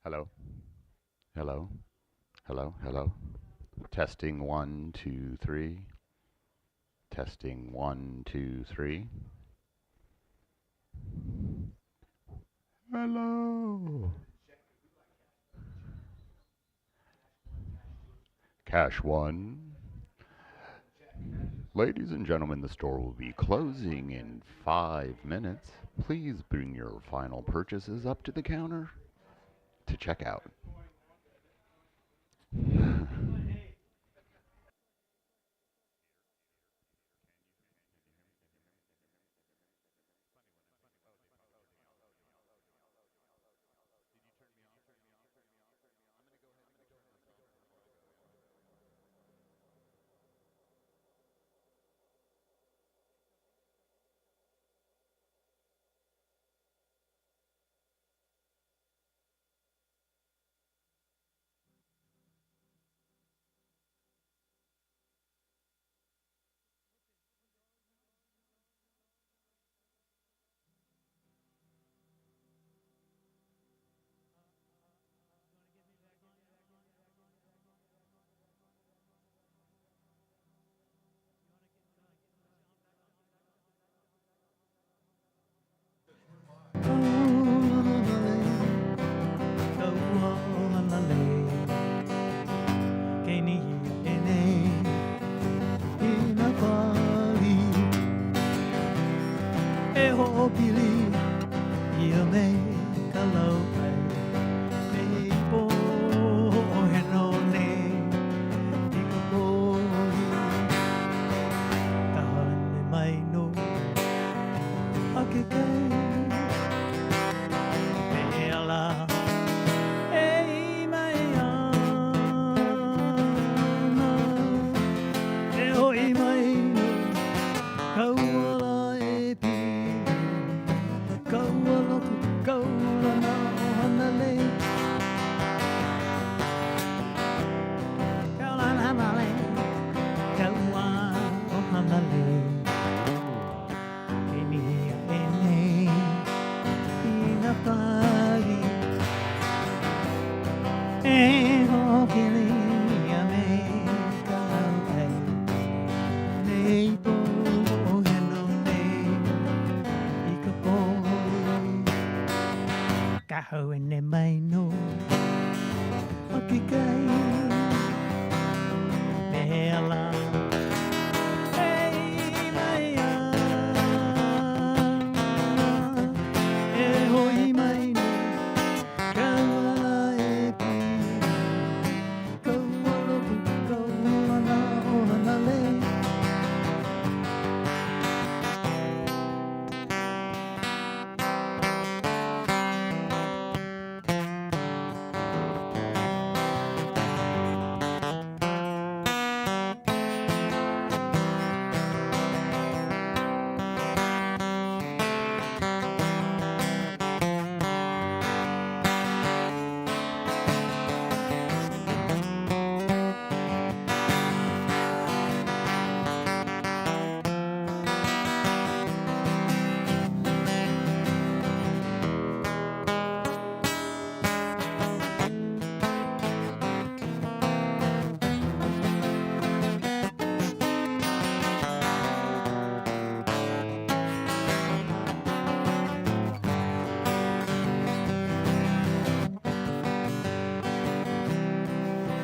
Hello, hello, hello, hello. Testing one, two, three. Testing one, two, three. Hello. Cash one. Ladies and gentlemen, the store will be closing in 5 minutes. Please bring your final purchases up to the counter to check out.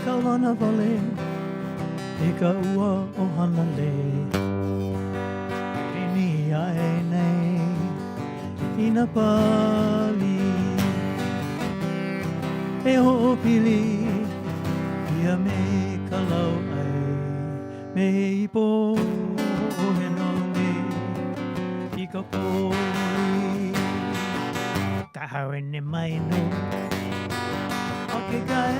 Kaulana vale, e ka ua o hana le. E ni a e nei, ina pali. E ho o pili, ia me ka lau ai. Me i po o he no ne, i ka poi. Ka hau e ne mai no, o ke kai.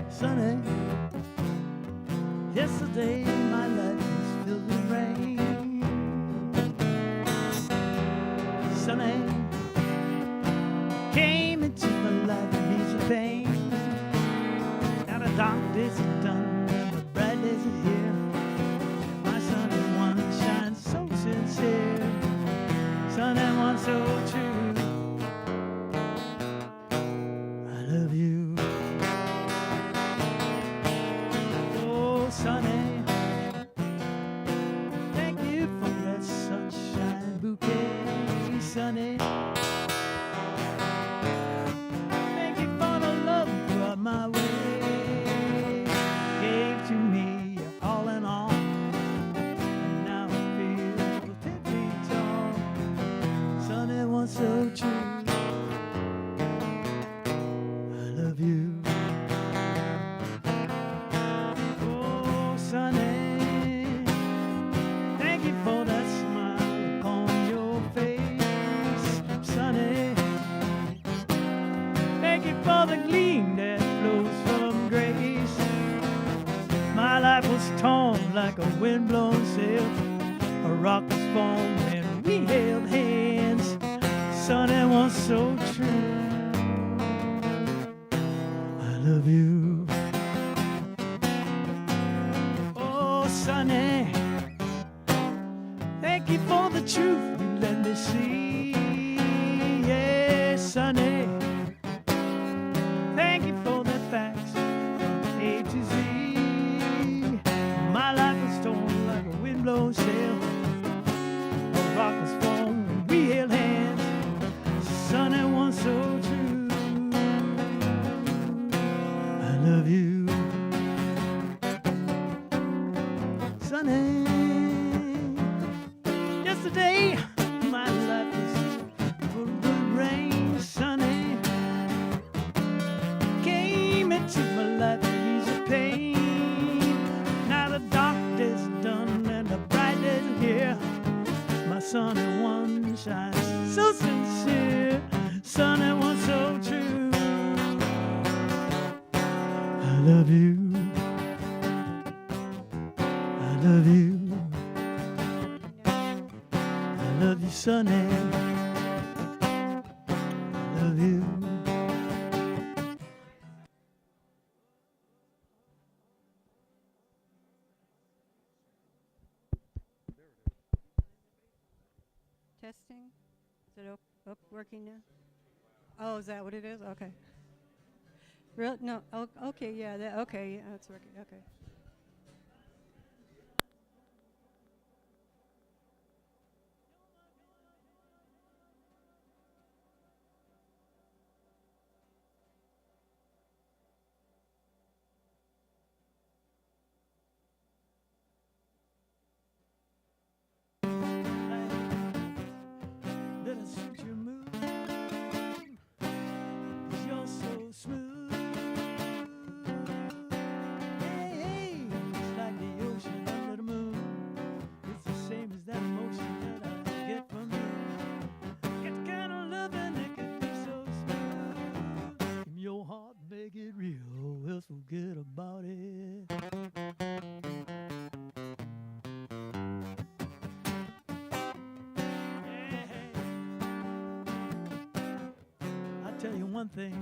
Sunny, yesterday my life was filled with rain. Sunny came into my life and eased the pain. Now the dark days are done and the bright days are here. My sun and one shines so sincere. Sun and one so true. I love you. Oh, Sunny, thank you for that sunshine bouquet, Sunny. Thank you for the love you brought my way. Gave to me your all in all, and now I feel 10 feet tall. Sunny, one so true. I love you. Oh, Sunny, thank you for that smile upon your face, Sunny. Thank you for the gleam that flows from grace. My life was torn like a windblown sail. A rock was formed when we held hands. Sunny, was so true. I love you. Oh, Sunny, thank you for the truth you let me see. Yeah, Sunny, thank you for the facts from A to Z. My life was torn like a windblown sail. A rock was formed when we held hands. Sunny, one so true. I love you. Sunny, yesterday my life was full of good rain. Sunny came into my life and eased the pain. Now the dark days are done and the bright days are here. My sun and one shines so sincere. Sun and one so true. I love you. I love you. I love you, Sunny. I love you. Testing? Is it working now? Oh, is that what it is? Okay. Real? No. Oh, okay. Yeah. Okay. Yeah, it's working. Okay. Let us suit your mood. 'Cause you're so smooth. Hey, hey, it's like the ocean under the moon. It's the same as that emotion that I get from you. Get the kind of loving that can be so smooth. From your heart, make it real. We'll forget about it. Tell you one thing,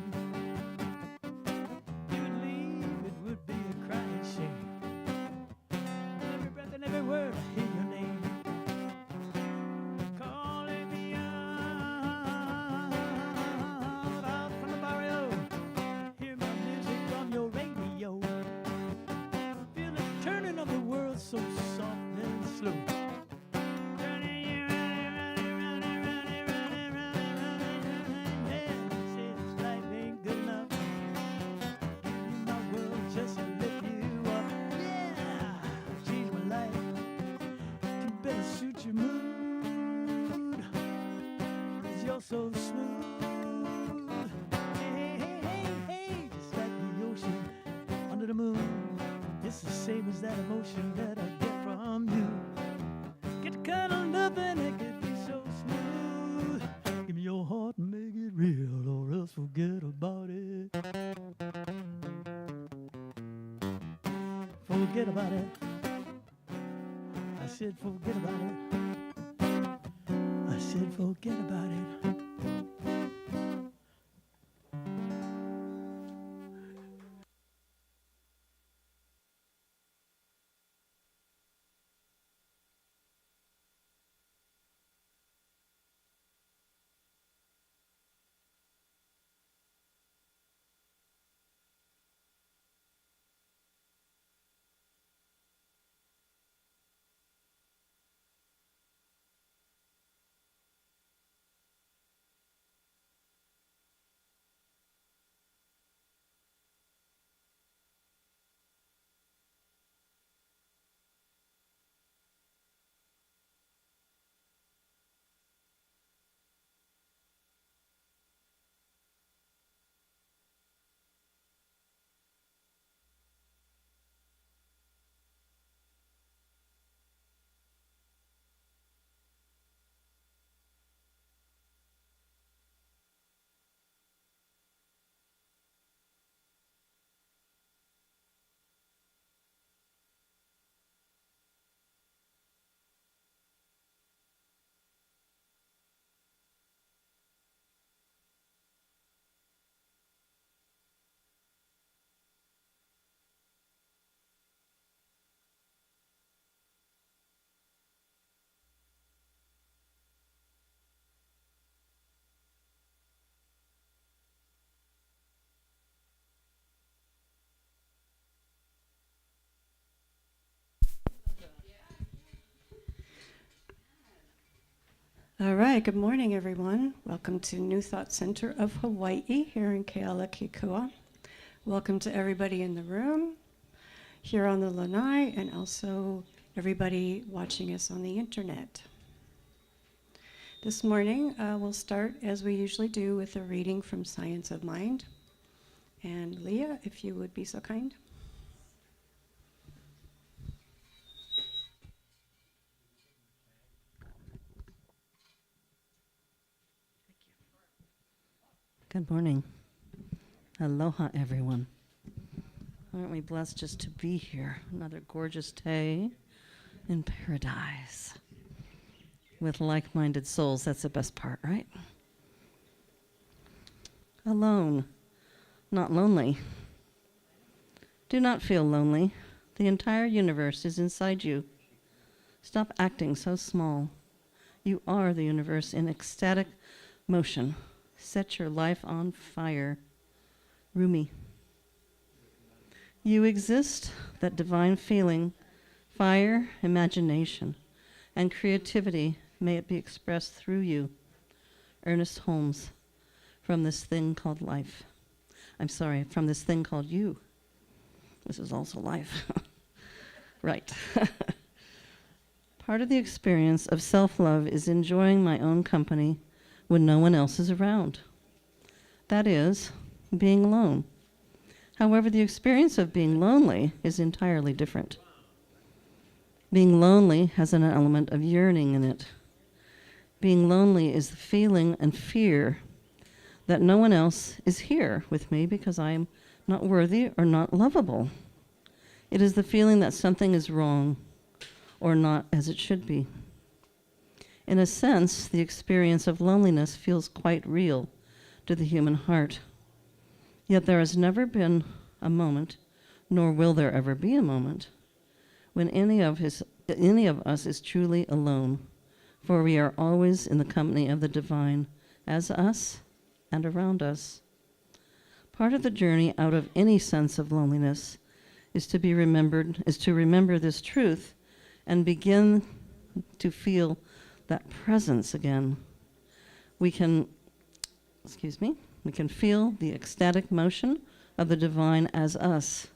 you would leave, it would be a crying shame. Every breath and every word, I hear your name calling me out from the barrio. Hear my music from your radio. Feel the turning of the world so soft and slow. Suit your mood, 'cause you're so smooth. Hey, hey, hey, hey, just the same as that emotion that I get from you. Get the kind of loving that could be so smooth. Give me your heart and make it real, or else forget about it. Forget about it. I said forget about it. I said forget about it. All right, good morning, everyone. Welcome to New Thought Center of Hawaii here in Kealakekua. Welcome to everybody in the room, here on the lanai, and also everybody watching us on the internet. This morning, we'll start, as we usually do, with a reading from Science of Mind. And Leah, if you would be so kind. Good morning. Aloha, everyone. Aren't we blessed just to be here? Another gorgeous day in paradise with like-minded souls. That's the best part, right? Alone, not lonely. Do not feel lonely. The entire universe is inside you. Stop acting so small. You are the universe in ecstatic motion. Set your life on fire. Rumi. You exist, that divine feeling, fire, imagination, and creativity, may it be expressed through you. Ernest Holmes, from this thing called life. I'm sorry, from this thing called you. This is also life. Right. Part of the experience of self-love is enjoying my own company when no one else is around. That is, being alone. However, the experience of being lonely is entirely different. Being lonely has an element of yearning in it. Being lonely is the feeling and fear that no one else is here with me because I am not worthy or not lovable. It is the feeling that something is wrong or not as it should be. In a sense, the experience of loneliness feels quite real to the human heart. Yet there has never been a moment, nor will there ever be a moment, when any of us is truly alone, for we are always in the company of the divine, as us and around us. Part of the journey out of any sense of loneliness is to remember this truth and begin to feel that presence again. We can feel the ecstatic motion of the divine as us.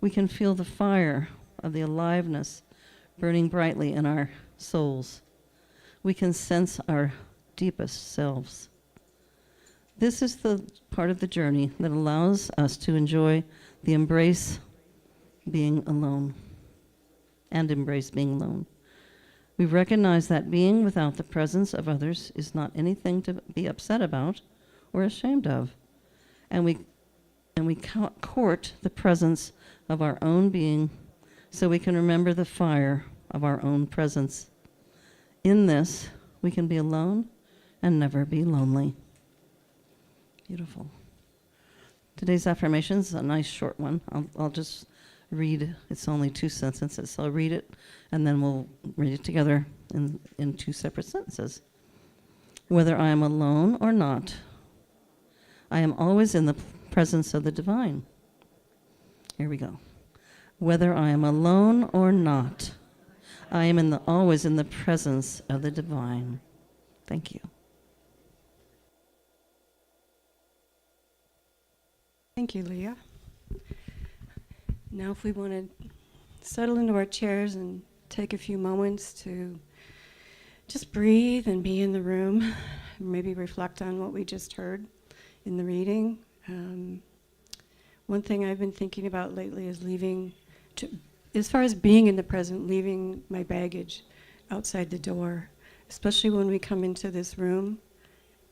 We can feel the fire of the aliveness burning brightly in our souls. We can sense our deepest selves. This is the part of the journey that allows us to enjoy the embrace being alone and embrace being alone. We recognize that being without the presence of others is not anything to be upset about or ashamed of. And we court the presence of our own being so we can remember the fire of our own presence. In this, we can be alone and never be lonely. Beautiful. Today's affirmation is a nice short one. I'll just read. It's only 2 sentences. So I'll read it, and then we'll read it together in 2 separate sentences. Whether I am alone or not, I am always in the presence of the divine. Here we go. Whether I am alone or not, I am always in the presence of the divine. Thank you. Thank you, Leah. Now if we want to settle into our chairs and take a few moments to just breathe and be in the room, maybe reflect on what we just heard in the reading. One thing I've been thinking about lately is as far as being in the present, leaving my baggage outside the door, especially when we come into this room,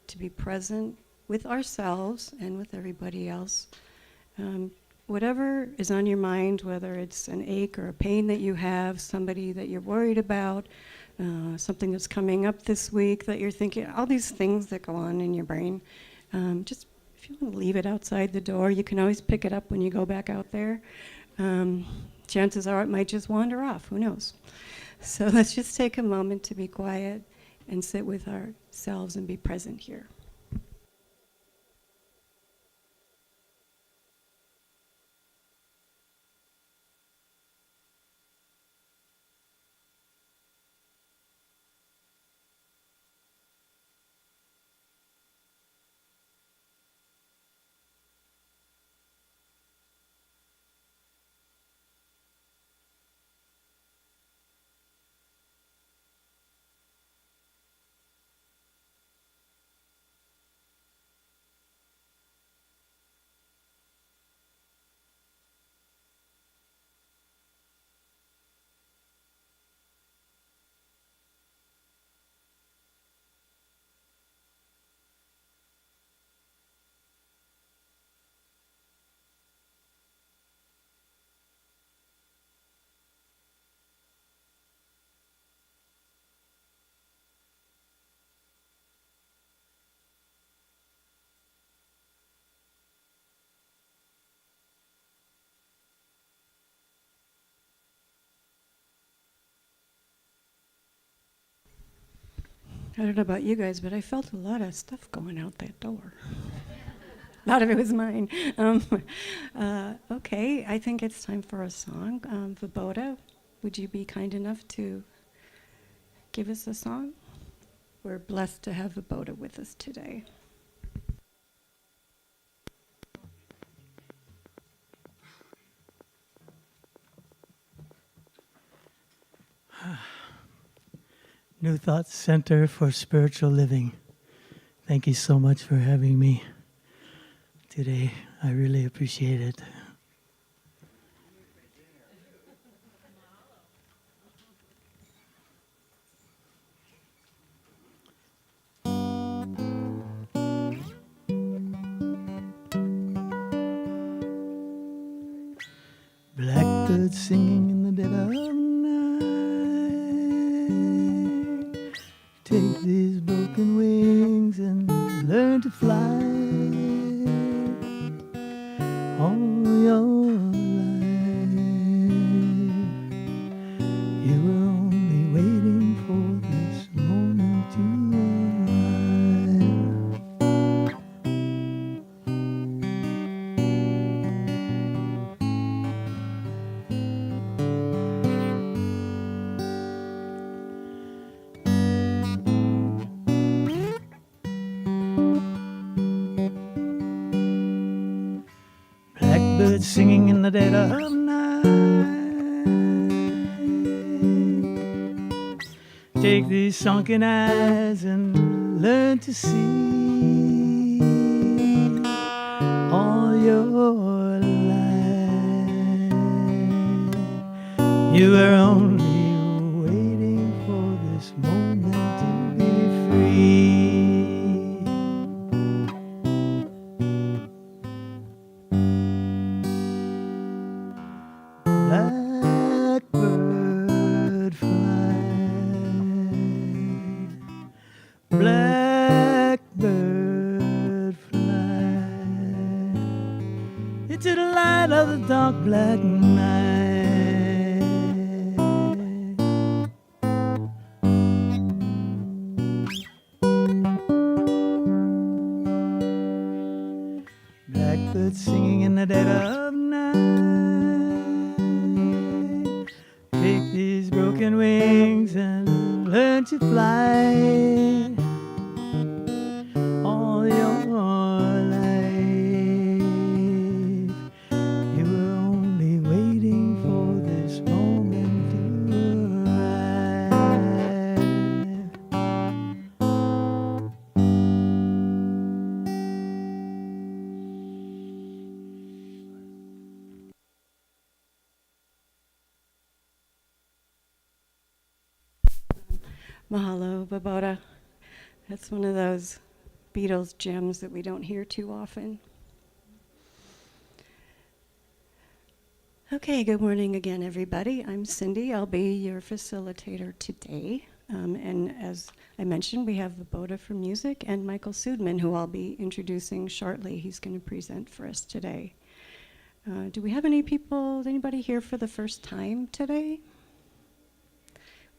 to be present with ourselves and with everybody else. Whatever is on your mind, whether it's an ache or a pain that you have, somebody that you're worried about, something that's coming up this week that you're thinking, all these things that go on in your brain, just if you want to leave it outside the door, you can always pick it up when you go back out there. Chances are it might just wander off, who knows? So let's just take a moment to be quiet and sit with ourselves and be present here. I don't know about you guys, but I felt a lot of stuff going out that door. A lot of it was mine. Okay, I think it's time for a song. Vibodha, would you be kind enough to give us a song? We're blessed to have Vibodha with us today. New Thought Center for Spiritual Living. Thank you so much for having me today. I really appreciate it. Blackbirds singing in the dead of night. Take these broken wings and learn to fly. All your life, you were only waiting for this moment to Blackbirds singing in the dead of night. Take these sunken eyes and learn to see. All your life, You were only waiting for this moment to be free. Blackbird fly, blackbird fly into the light of the dark black night. Blackbird singing in the dead of night. Take these broken wings and learn to fly all your life. You were only waiting for this moment to Mahalo, Vibodha. That's one of those Beatles gems that we don't hear too often. Okay, good morning again, everybody. I'm Cindy. I'll be your facilitator today. And as I mentioned, we have Vibodha for music and Michael Sudman, who I'll be introducing shortly. He's going to present for us today. Do we have anybody here for the first time today?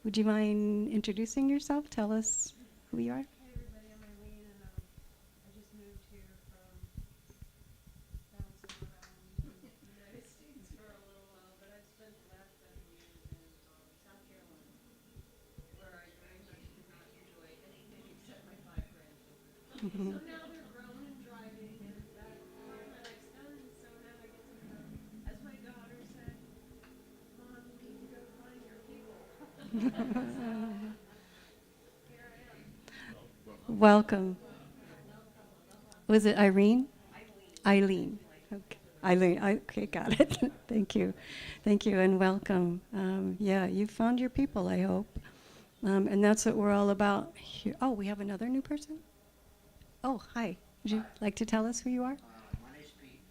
Would you mind introducing yourself? Tell us who you are. Hey everybody, I'm Eileen, and I just moved here from bouncing around in the United States for a little while, but I've spent the last 7 years in South Carolina, where I very much did not enjoy anything except my 5 grandchildren. So now they're grown and driving, and that part of my life's done, so now I get to go, as my daughter said, Mom, you need to go find your people. Welcome. Was it Irene? Eileen. Okay. Eileen. Okay, got it. Thank you. Thank you and welcome. Yeah, you found your people, I hope. And that's what we're all about here. Oh, we have another new person? Oh, hi. Would you like to tell us who you are? My name's Pete.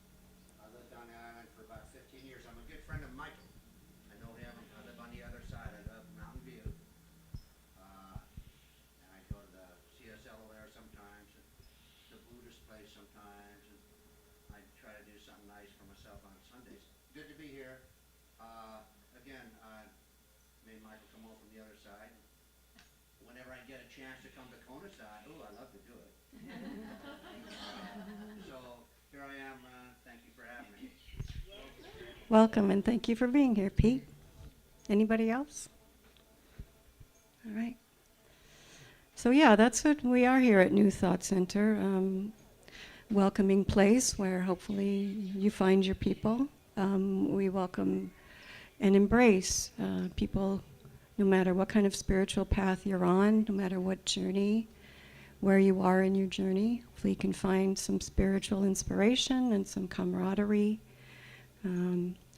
I lived on the island for about 15 years. I'm a good friend of Michael. I know him. I live on the other side. I live Mountain View. And I go to the CSL there sometimes, and the Buddhist place sometimes, and I try to do something nice for myself on Sundays. Good to be here. Again, I made Michael come over from the other side. Whenever I get a chance to come to Kona side, ooh, I love to do it. So here I am. Thank you for having me. Welcome and thank you for being here, Pete. Anybody else? All right. So yeah, that's what we are here at New Thought Center. Welcoming place where hopefully you find your people. We welcome and embrace people no matter what kind of spiritual path you're on, no matter what journey, where you are in your journey. Hopefully you can find some spiritual inspiration and some camaraderie.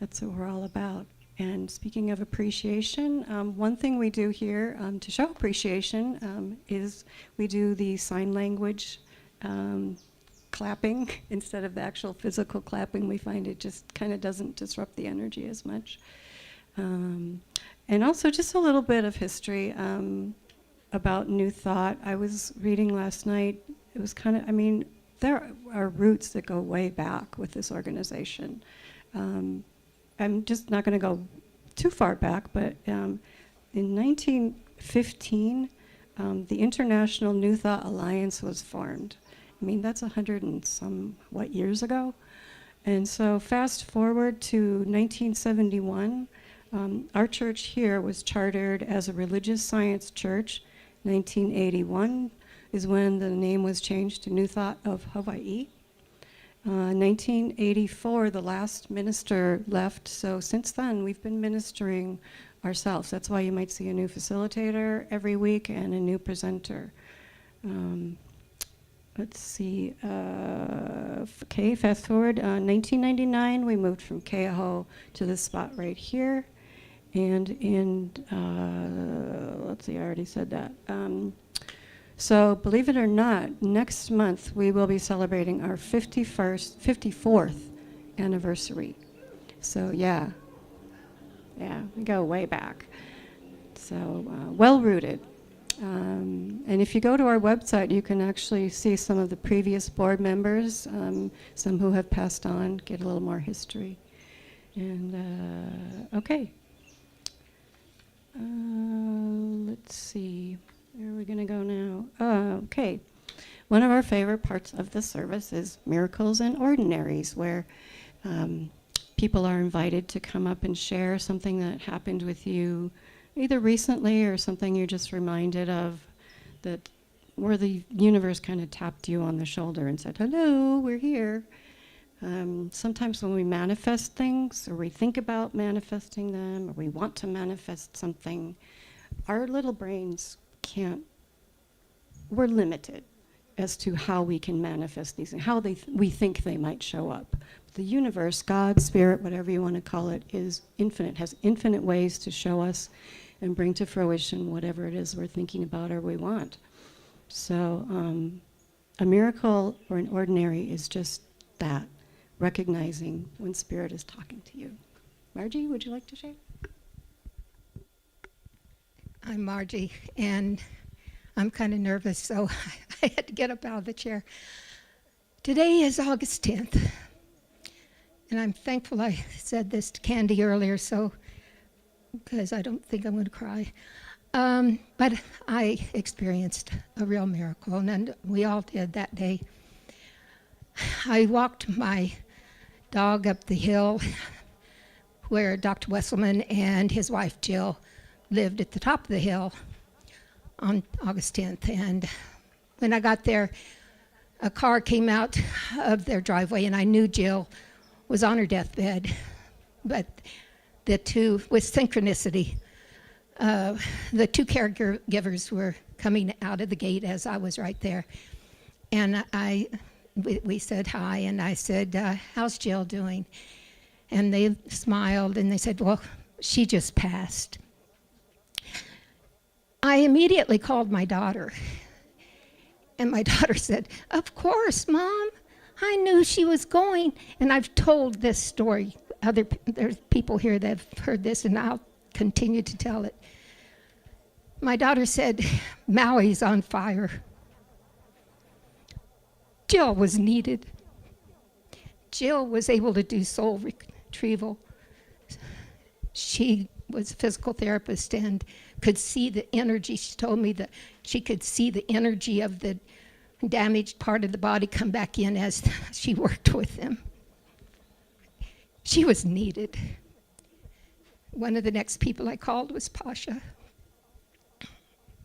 That's what we're all about. And speaking of appreciation, one thing we do here to show appreciation is we do the sign language clapping instead of the actual physical clapping. We find it just kind of doesn't disrupt the energy as much. And also just a little bit of history about New Thought. I was reading last night. It was kind of, I mean, there are roots that go way back with this organization. I'm just not going to go too far back, but in 1915, the International New Thought Alliance was formed. I mean, that's 100 and somewhat years ago. And so fast forward to 1971, our church here was chartered as a religious science church. 1981 is when the name was changed to New Thought of Hawaii. 1984, the last minister left, so since then we've been ministering ourselves. That's why you might see a new facilitator every week and a new presenter. Let's see, okay, fast forward, 1999, we moved from Keaho to this spot right here. And let's see, I already said that. So believe it or not, next month we will be celebrating our 54th anniversary. So yeah, we go way back. So well-rooted. And if you go to our website, you can actually see some of the previous board members, some who have passed on, get a little more history. And okay. Let's see. Where are we going to go now? Okay. One of our favorite parts of the service is Miracles and Ordinaries, where people are invited to come up and share something that happened with you either recently or something you're just reminded of, that where the universe kind of tapped you on the shoulder and said, hello, we're here. Sometimes when we manifest things, or we think about manifesting them, or we want to manifest something, our little brains can't, we're limited as to how we can manifest these and how we think they might show up. The universe, God, spirit, whatever you want to call it, is infinite, has infinite ways to show us and bring to fruition whatever it is we're thinking about or we want. So a miracle or an ordinary is just that, recognizing when spirit is talking to you. Margie, would you like to share? I'm Margie, and I'm kind of nervous, so I had to get up out of the chair. Today is August 10th, and I'm thankful I said this to Candy earlier, so because I don't think I'm going to cry. But I experienced a real miracle, and we all did that day. I walked my dog up the hill where Dr. Wesselman and his wife Jill lived at the top of the hill on August 10th. And when I got there, a car came out of their driveway, and I knew Jill was on her deathbed. But the two, with synchronicity, the two caregivers were coming out of the gate as I was right there. And we said hi, and I said, how's Jill doing? And they smiled, and they said, well, she just passed. I immediately called my daughter, and my daughter said, of course, Mom, I knew she was going. And I've told this story. There's people here that have heard this, and I'll continue to tell it. My daughter said, Maui's on fire. Jill was needed. Jill was able to do soul retrieval. She was a physical therapist and could see the energy. She told me that she could see the energy of the damaged part of the body come back in as she worked with them. She was needed. One of the next people I called was Pasha.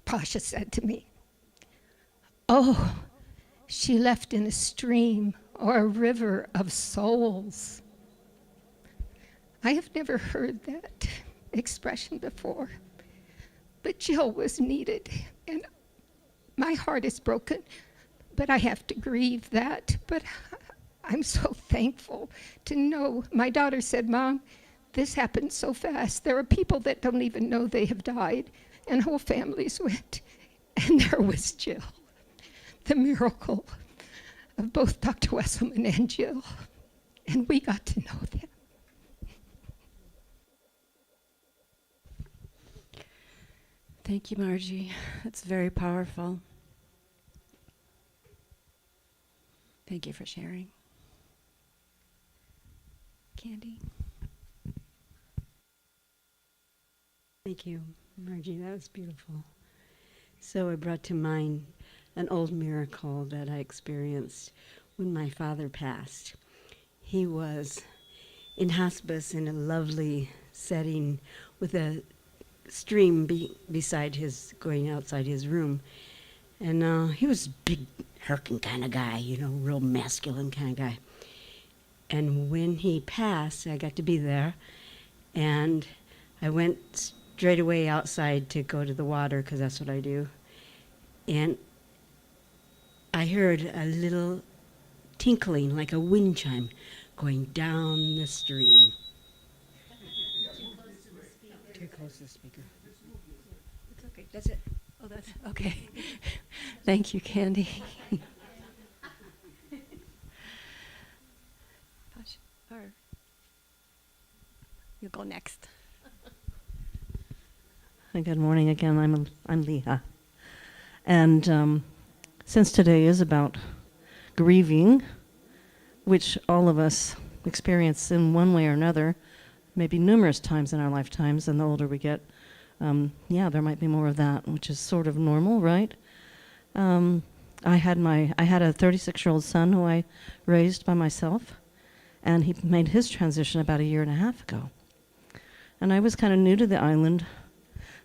Pasha said to me, oh, she left in a stream or a river of souls. I have never heard that expression before, but Jill was needed, and my heart is broken, but I have to grieve that. But I'm so thankful to know. My daughter said, Mom, this happened so fast. There are people that don't even know they have died, and whole families went, and there was Jill. The miracle of both Dr. Wesselman and Jill, and we got to know them. Thank you, Margie. That's very powerful. Thank you for sharing. Candy? Thank you, Margie. That was beautiful. So it brought to mind an old miracle that I experienced when my father passed. He was in hospice in a lovely setting with a stream beside going outside his room. And he was a big, herking kind of guy, real masculine kind of guy. And when he passed, I got to be there, and I went straight away outside to go to the water, because that's what I do. And I heard a little tinkling, like a wind chime, going down the stream. Too close to the speaker. It's okay. That's it. Oh, that's okay. Thank you, Candy. Gosh, or you go next. Good morning again. I'm Leah, and since today is about grieving, which all of us experience in one way or another, maybe numerous times in our lifetimes, and the older we get, yeah, there might be more of that, which is sort of normal, right? I had a 36-year-old son who I raised by myself, and he made his transition about 1.5 years ago. And I was kind of new to the island,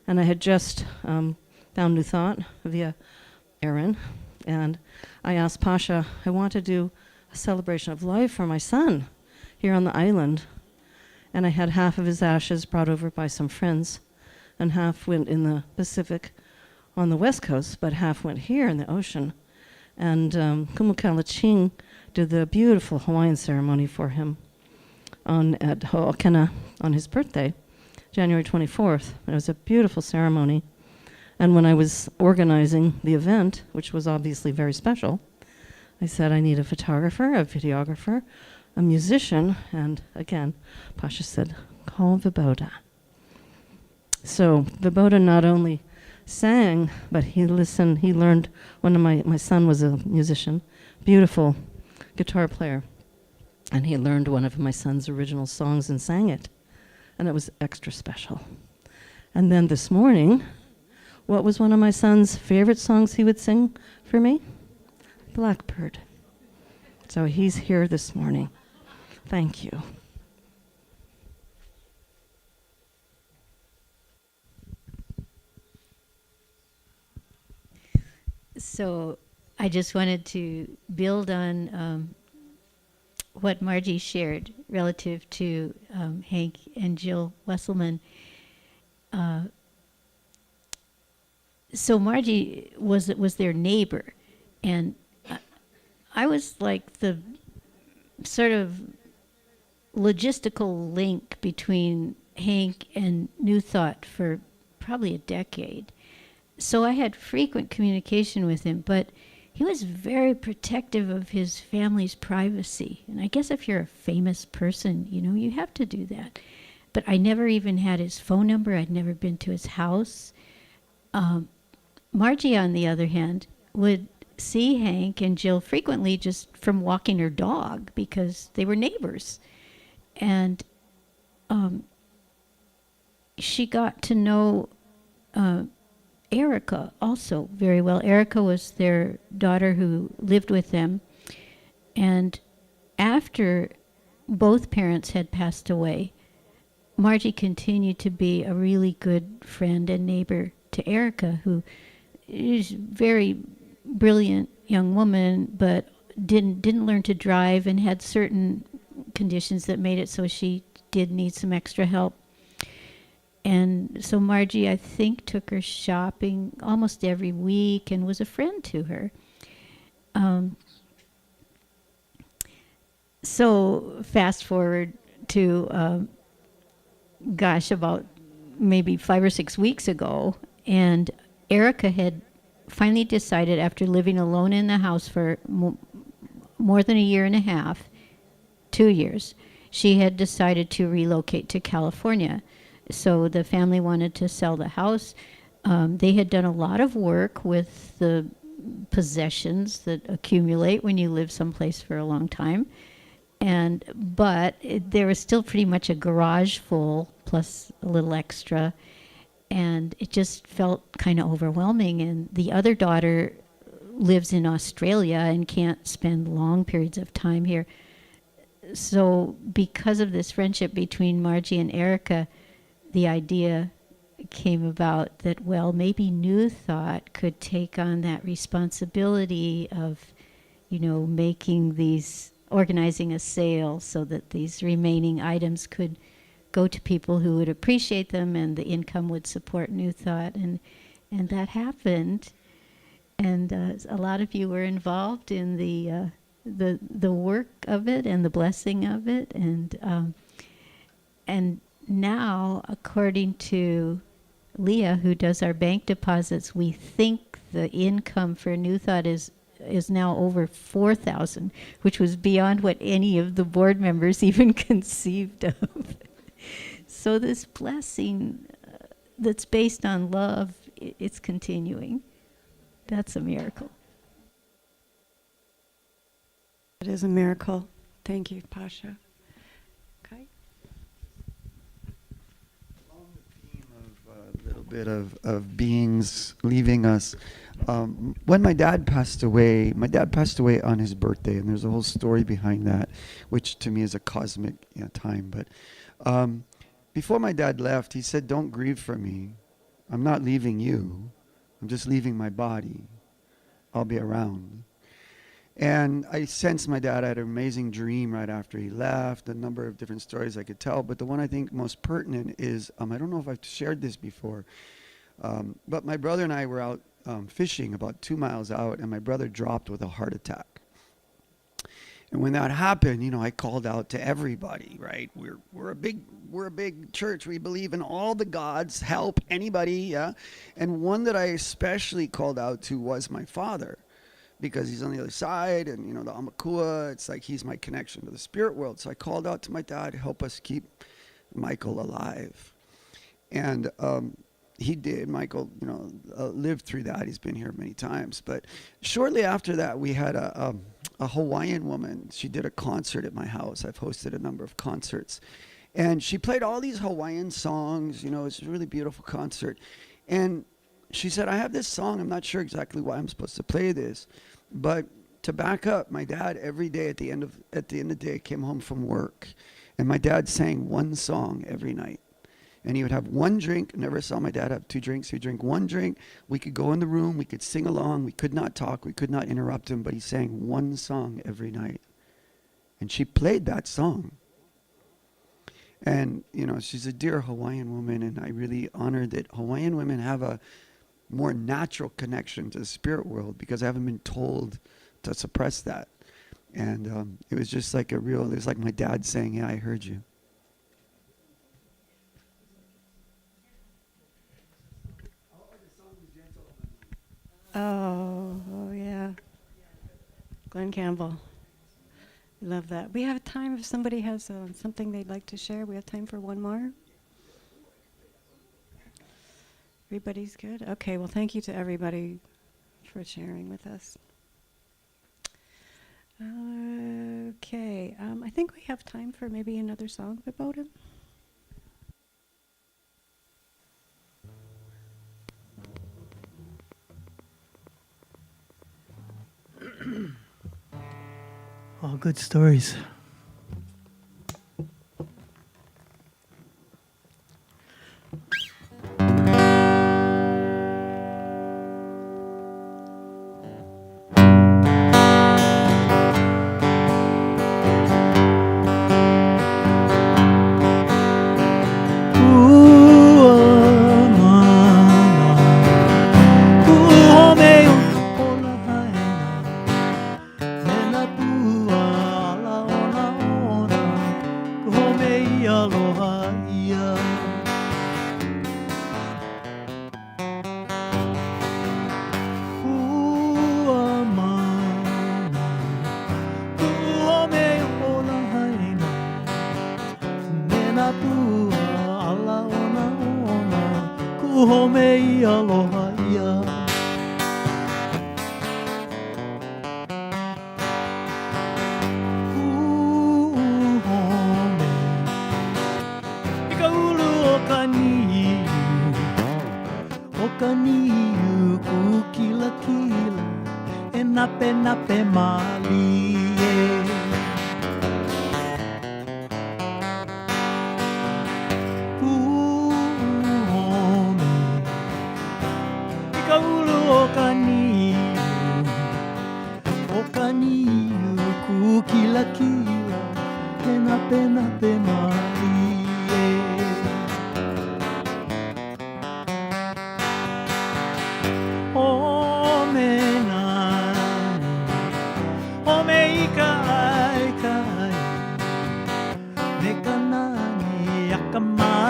and I had just found New Thought via Aaron, and I asked Pasha, I want to do a celebration of life for my son here on the island. And I had half of his ashes brought over by some friends, and half went in the Pacific on the west coast, but half went here in the ocean. And Kumukala Ching did the beautiful Hawaiian ceremony for him at Ho'okena on his birthday, January 24th. It was a beautiful ceremony. And when I was organizing the event, which was obviously very special, I said I need a photographer, a videographer, a musician, and again, Pasha said, call Vibodha. So Vibodha not only sang, but he listened, he learned, my son was a musician, beautiful guitar player, and he learned one of my son's original songs and sang it, and it was extra special. And then this morning, what was one of my son's favorite songs he would sing for me? Blackbird. So he's here this morning. Thank you. So I just wanted to build on what Margie shared relative to Hank and Jill Wesselman. So Margie was their neighbor, and I was like the sort of logistical link between Hank and New Thought for probably a decade. So I had frequent communication with him, but he was very protective of his family's privacy. And I guess if you're a famous person, you have to do that. But I never even had his phone number. I'd never been to his house. Margie, on the other hand, would see Hank and Jill frequently just from walking her dog because they were neighbors. And she got to know Erica also very well. Erica was their daughter who lived with them. And after both parents had passed away, Margie continued to be a really good friend and neighbor to Erica, who is a very brilliant young woman, but didn't learn to drive and had certain conditions that made it so she did need some extra help. And so Margie, I think, took her shopping almost every week and was a friend to her. So fast forward to, about maybe 5 or 6 weeks ago, and Erica had finally decided, after living alone in the house for more than 1.5 years, 2 years, she had decided to relocate to California. So the family wanted to sell the house. They had done a lot of work with the possessions that accumulate when you live someplace for a long time. But there was still pretty much a garage full plus a little extra. And it just felt kind of overwhelming. And the other daughter lives in Australia and can't spend long periods of time here. So because of this friendship between Margie and Erica, the idea came about that, well, maybe New Thought could take on that responsibility of, organizing a sale so that these remaining items could go to people who would appreciate them and the income would support New Thought. And that happened. And a lot of you were involved in the work of it and the blessing of it. And now, according to Leah, who does our bank deposits, we think the income for New Thought is now over 4,000, which was beyond what any of the board members even conceived of. So this blessing that's based on love, it's continuing. That's a miracle. It is a miracle. Thank you, Pasha. Okay. On the theme of a little bit of beings leaving us, when my dad passed away on his birthday, and there's a whole story behind that, which to me is a cosmic time. But before my dad left, he said, "Don't grieve for me. I'm not leaving you. I'm just leaving my body. I'll be around." And I sensed my dad had an amazing dream right after he left, a number of different stories I could tell. But the one I think most pertinent is, I don't know if I've shared this before, but my brother and I were out fishing about 2 miles out, and my brother dropped with a heart attack. And when that happened, I called out to everybody, right? We're a big church. We believe in all the gods, help anybody, yeah? And one that I especially called out to was my father, because he's on the other side, and the Amakua, it's like he's my connection to the spirit world. So I called out to my dad, help us keep Michael alive. And he did. Michael, lived through that. He's been here many times. But shortly after that, we had a Hawaiian woman. She did a concert at my house. I've hosted a number of concerts. And she played all these Hawaiian songs. It's a really beautiful concert. And she said, "I have this song. I'm not sure exactly why I'm supposed to play this. But to back up, my dad every day at the end of the day came home from work. And my dad sang one song every night. And he would have one drink. Never saw my dad have 2 drinks. He'd drink one drink. We could go in the room. We could sing along. We could not talk. We could not interrupt him. But he sang one song every night. And she played that song. And, she's a dear Hawaiian woman. And I really honor that Hawaiian women have a more natural connection to the spirit world, because I haven't been told to suppress that. And it was just like it was like my dad saying, "Yeah, I heard you." Oh, yeah. Glenn Campbell. Love that. We have time if somebody has something they'd like to share. We have time for one more. Everybody's good? Okay, well, thank you to everybody for sharing with us. Okay, I think we have time for maybe another song, Vibodha. All good stories.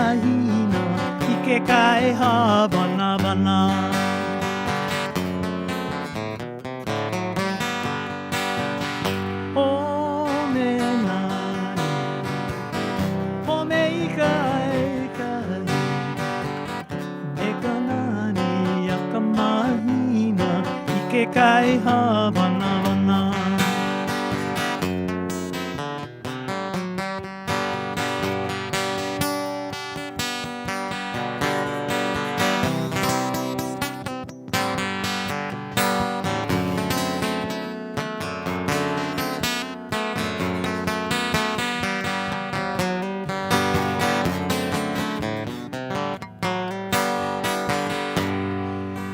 mahina I ke kai havana vana O me nani O me ikai kai Me ka nani a ka mahina I ke kai havana vana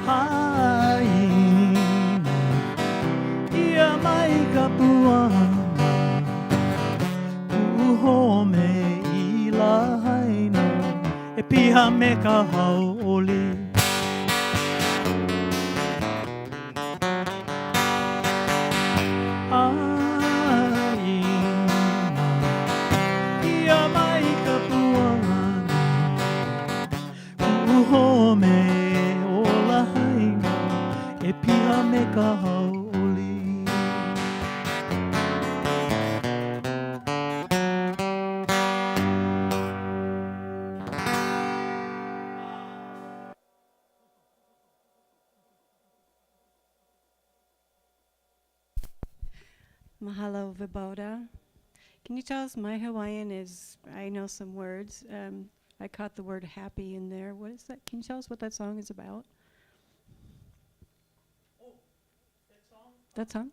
Haina ia mai ka puana Uhome I lahaina E piha me ka hauoli Haina ia mai ka puana Uhome o lahaina E piha me ka hauoli Mahalo, Vibodha. Can you tell us, my Hawaiian is, I know some words. I caught the word happy in there. What is that? Can you tell us what that song is about? That song?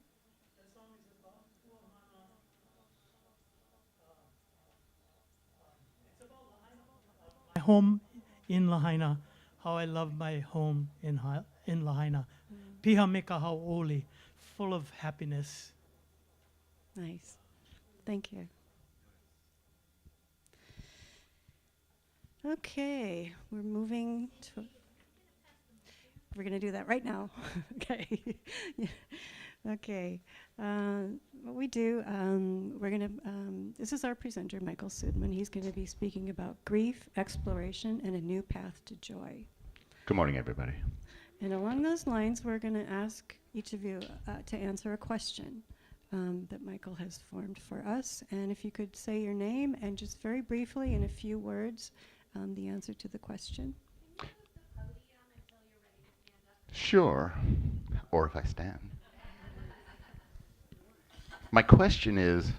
My home in Lahaina, how I love my home in Lahaina. Piha me ka hauoli, full of happiness. Nice. Thank you. Okay, we're moving to. We're going to do that right now. Okay. Yeah. Okay. What we do, we're going to. This is our presenter, Michael Sudman. He's going to be speaking about grief, exploration, and a new path to joy. Good morning, everybody. And along those lines, we're going to ask each of you to answer a question that Michael has formed for us. And if you could say your name and just very briefly, in a few words, the answer to the question. Sure. Or if I stand. My question is,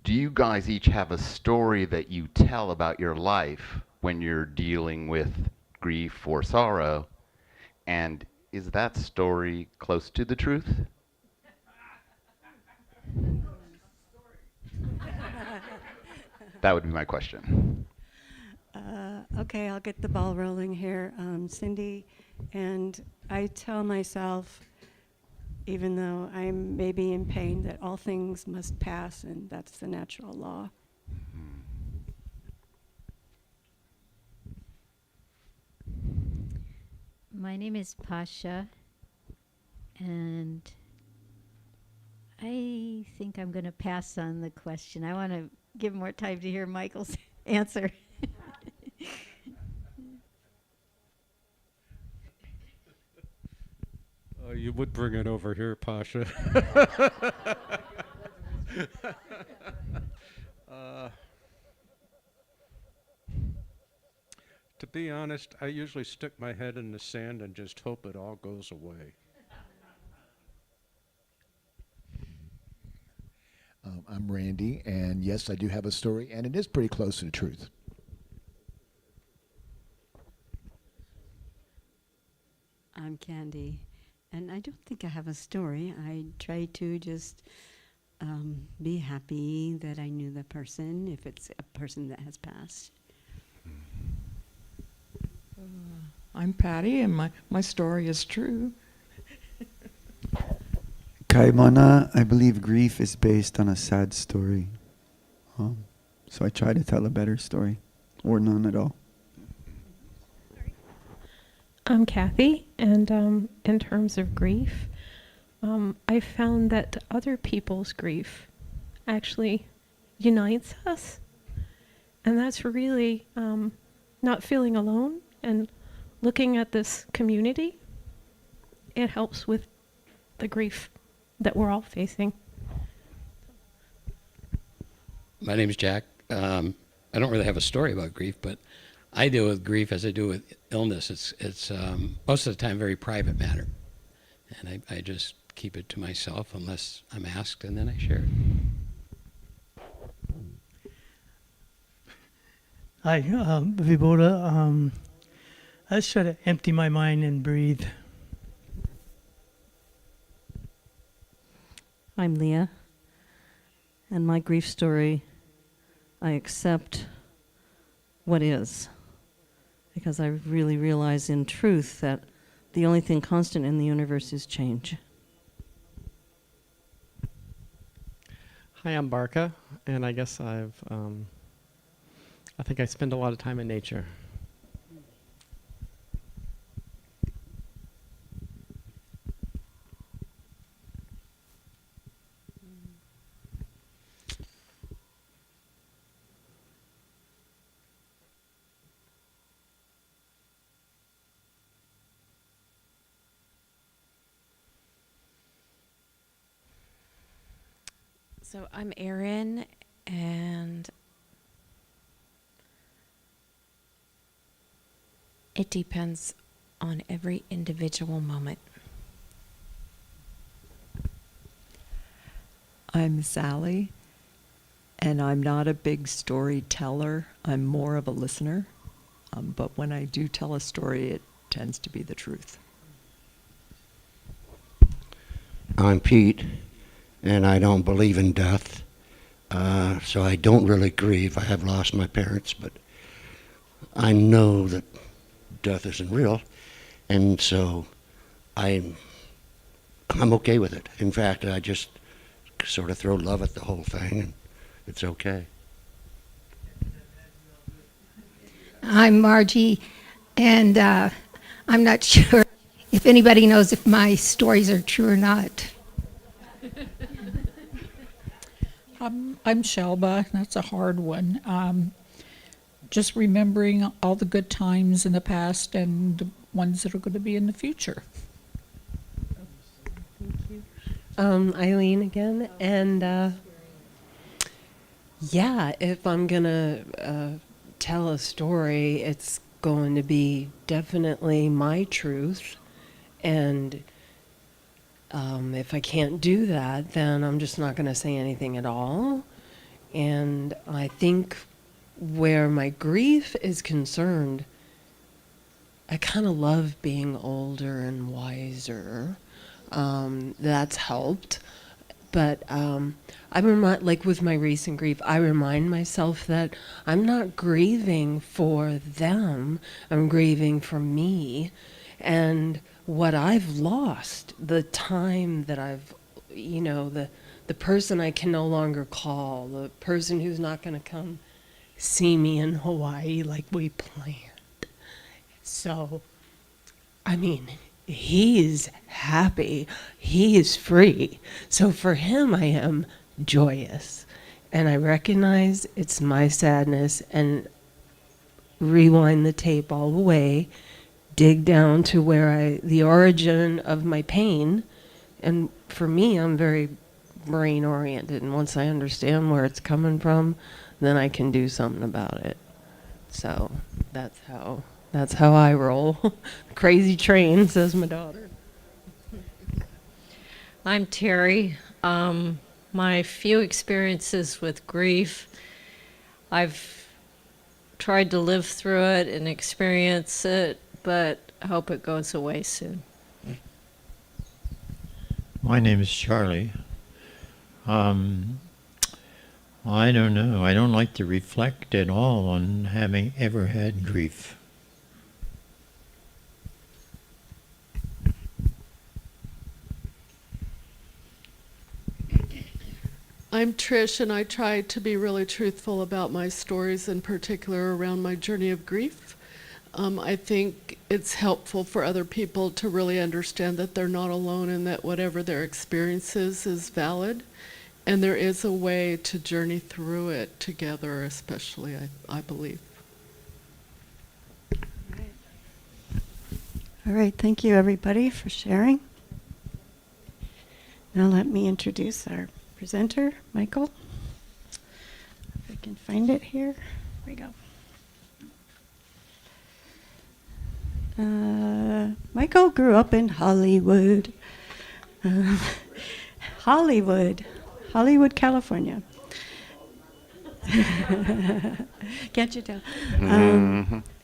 do you guys each have a story that you tell about your life when you're dealing with grief or sorrow? And is that story close to the truth? That would be my question. Okay, I'll get the ball rolling here. Cindy, and I tell myself, even though I'm maybe in pain, that all things must pass, and that's the natural law. My name is Pasha, and I think I'm going to pass on the question. I want to give more time to hear Michael's answer. You would bring it over here, Pasha. To be honest, I usually stick my head in the sand and just hope it all goes away. I'm Randy, and yes, I do have a story, and it is pretty close to the truth. I'm Candy, and I don't think I have a story. I try to just be happy that I knew the person, if it's a person that has passed. I'm Patty, and my story is true. Kaimana, I believe grief is based on a sad story. So I try to tell a better story, or none at all. I'm Kathy, and in terms of grief, I found that other people's grief actually unites us. And that's really not feeling alone and looking at this community, it helps with the grief that we're all facing. My name is Jack. I don't really have a story about grief, but I deal with grief as I do with illness. It's most of the time very private matter, and I just keep it to myself unless I'm asked, and then I share it. Hi, Vibodha. I just try to empty my mind and breathe. I'm Leah, and my grief story, I accept what is, because I really realize in truth that the only thing constant in the universe is change. Hi, I'm Barca, and I guess I think I spend a lot of time in nature. So I'm Erin, and it depends on every individual moment. I'm Sally, and I'm not a big storyteller. I'm more of a listener. But when I do tell a story, it tends to be the truth. I'm Pete, and I don't believe in death, so I don't really grieve. I have lost my parents, but I know that death isn't real, and so I'm okay with it. In fact, I just sort of throw love at the whole thing, and it's okay. I'm Margie, and I'm not sure if anybody knows if my stories are true or not. I'm Shelba. That's a hard one. Just remembering all the good times in the past and the ones that are going to be in the future. Eileen again, and yeah, if I'm gonna tell a story, it's going to be definitely my truth, and if I can't do that, then I'm just not going to say anything at all. And I think where my grief is concerned, I kind of love being older and wiser. That's helped. But I remind, like with my recent grief, I remind myself that I'm not grieving for them. I'm grieving for me and what I've lost, the time that I've, the person I can no longer call, the person who's not going to come see me in Hawaii like we planned. So, I mean, he's happy. He is free. So for him, I am joyous. And I recognize it's my sadness and rewind the tape all the way, dig down to where the origin of my pain. And for me, I'm very brain oriented. And once I understand where it's coming from, then I can do something about it. So that's how I roll. Crazy train, says my daughter. I'm Terry. My few experiences with grief, I've tried to live through it and experience it, but I hope it goes away soon. My name is Charlie. I don't know. I don't like to reflect at all on having ever had grief. I'm Trish, and I try to be really truthful about my stories, in particular around my journey of grief. I think it's helpful for other people to really understand that they're not alone and that whatever their experience is valid. And there is a way to journey through it together, especially, I believe. All right, thank you everybody for sharing. Now let me introduce our presenter, Michael. If I can find it here. Here we go. Michael grew up in Hollywood. Hollywood, California. Can't you tell?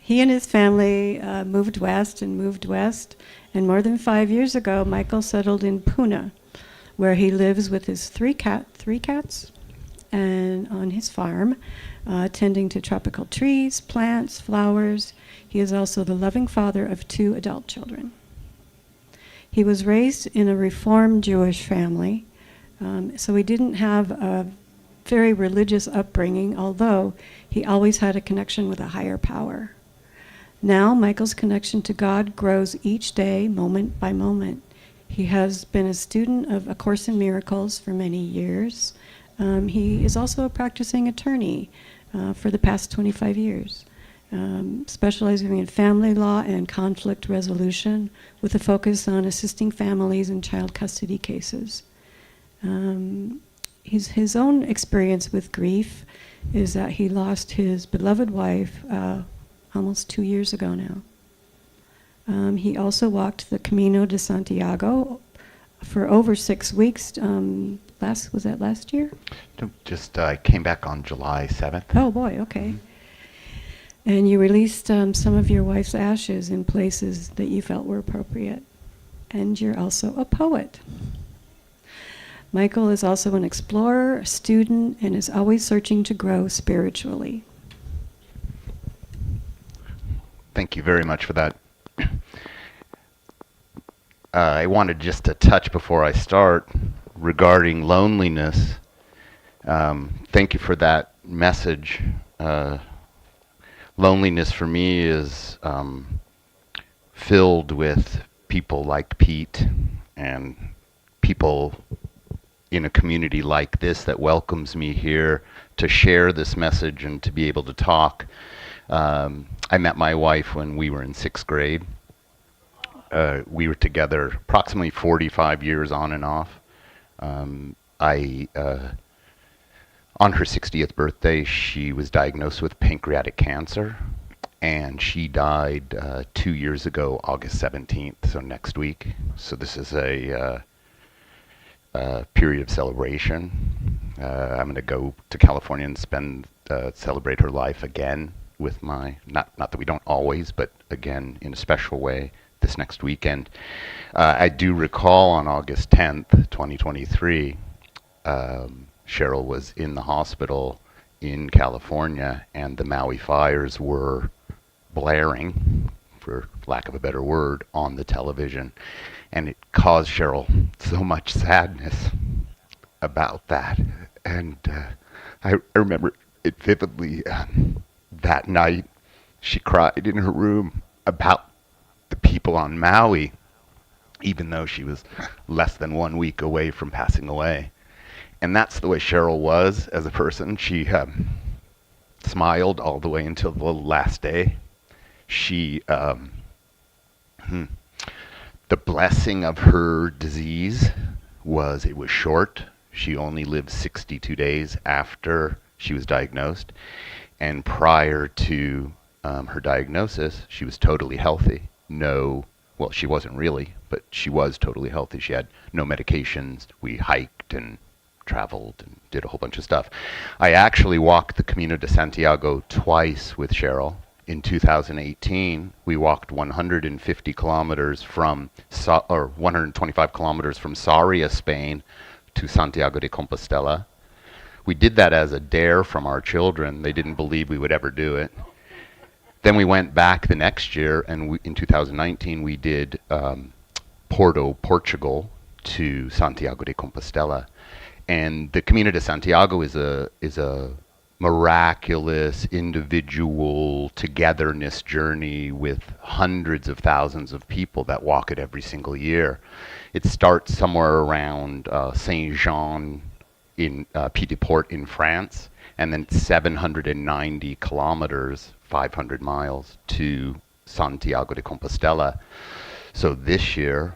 He and his family moved west, and more than 5 years ago, Michael settled in Pune, where he lives with his three cats, and on his farm, tending to tropical trees, plants, flowers. He is also the loving father of 2 adult children. He was raised in a Reform Jewish family, so he didn't have a very religious upbringing, although he always had a connection with a higher power. Now, Michael's connection to God grows each day, moment by moment. He has been a student of A Course in Miracles for many years. He is also a practicing attorney for the past 25 years, specializing in family law and conflict resolution with a focus on assisting families in child custody cases. His own experience with grief is that he lost his beloved wife almost 2 years ago now. He also walked the Camino de Santiago for over 6 weeks. Was that last year? Just came back on July 7th. Oh boy, okay. And you released some of your wife's ashes in places that you felt were appropriate. And you're also a poet. Michael is also an explorer, a student, and is always searching to grow spiritually. Thank you very much for that. I wanted just to touch before I start regarding loneliness. Thank you for that message. Loneliness for me is filled with people like Pete and people in a community like this that welcomes me here to share this message and to be able to talk. I met my wife when we were in 6th grade. We were together approximately 45 years on and off. On her 60th birthday, she was diagnosed with pancreatic cancer, and she died 2 years ago, August 17th, so next week. So this is a period of celebration. I'm going to go to California and celebrate her life again with not that we don't always, but again in a special way this next weekend. I do recall on August 10th, 2023, Cheryl was in the hospital in California, and the Maui fires were blaring, for lack of a better word, on the television. And it caused Cheryl so much sadness about that. And I remember it vividly. That night, she cried in her room about the people on Maui, even though she was less than 1 week away from passing away. And that's the way Cheryl was as a person. She smiled all the way until the last day. She, the blessing of her disease was it was short. She only lived 62 days after she was diagnosed. And prior to her diagnosis, she was totally healthy. Well, she wasn't really, but she was totally healthy. She had no medications. We hiked and traveled and did a whole bunch of stuff. I actually walked the Camino de Santiago twice with Cheryl. In 2018, we walked 150 kilometers from, 125 kilometers from Sarria, Spain, to Santiago de Compostela. We did that as a dare from our children. They didn't believe we would ever do it. Then we went back the next year, and in 2019, we did Porto, Portugal, to Santiago de Compostela. And the Camino de Santiago is a miraculous individual togetherness journey with hundreds of thousands of people that walk it every single year. It starts somewhere around Saint-Jean in Pied-de-Port in France, and then 790 kilometers, 500 miles, to Santiago de Compostela. So this year,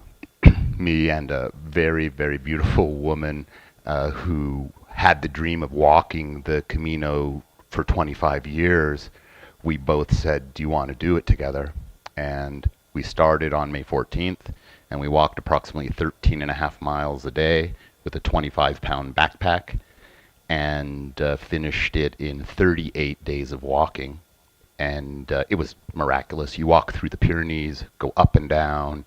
me and a very, very beautiful woman who had the dream of walking the Camino for 25 years, we both said, do you want to do it together? And we started on May 14th, and we walked approximately 13 and a half miles a day with a 25-pound backpack, and finished it in 38 days of walking. And it was miraculous. You walk through the Pyrenees, go up and down,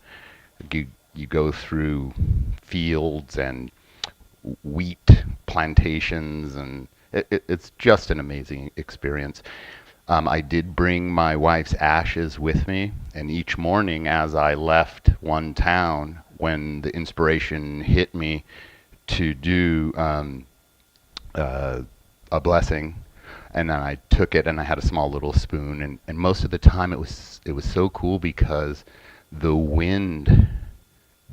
you go through fields and wheat plantations, and it's just an amazing experience. I did bring my wife's ashes with me, and each morning as I left one town, when the inspiration hit me to do a blessing, and then I took it and I had a small little spoon, and most of the time it was so cool because the wind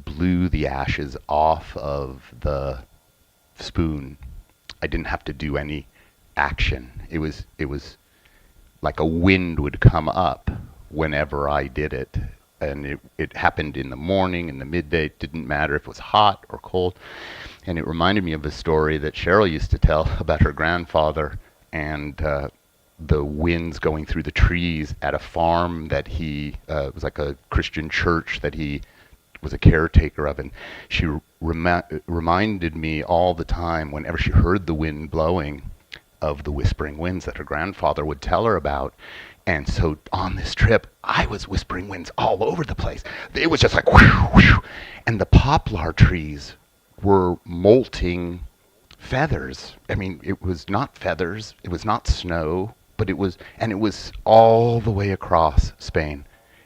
blew the ashes off of the spoon. I didn't have to do any action. It was like a wind would come up whenever I did it. And it happened in the morning, in the midday. It didn't matter if it was hot or cold. And it reminded me of a story that Cheryl used to tell about her grandfather and the winds going through the trees at a farm that he it was like a Christian church that he was a caretaker of. And she reminded me all the time, whenever she heard the wind blowing, of the whispering winds that her grandfather would tell her about. And so on this trip, I was whispering winds all over the place. It was just like whoosh, whoosh. And the poplar trees were molting feathers. I mean, it was not feathers, it was not snow, but it was all the way across Spain.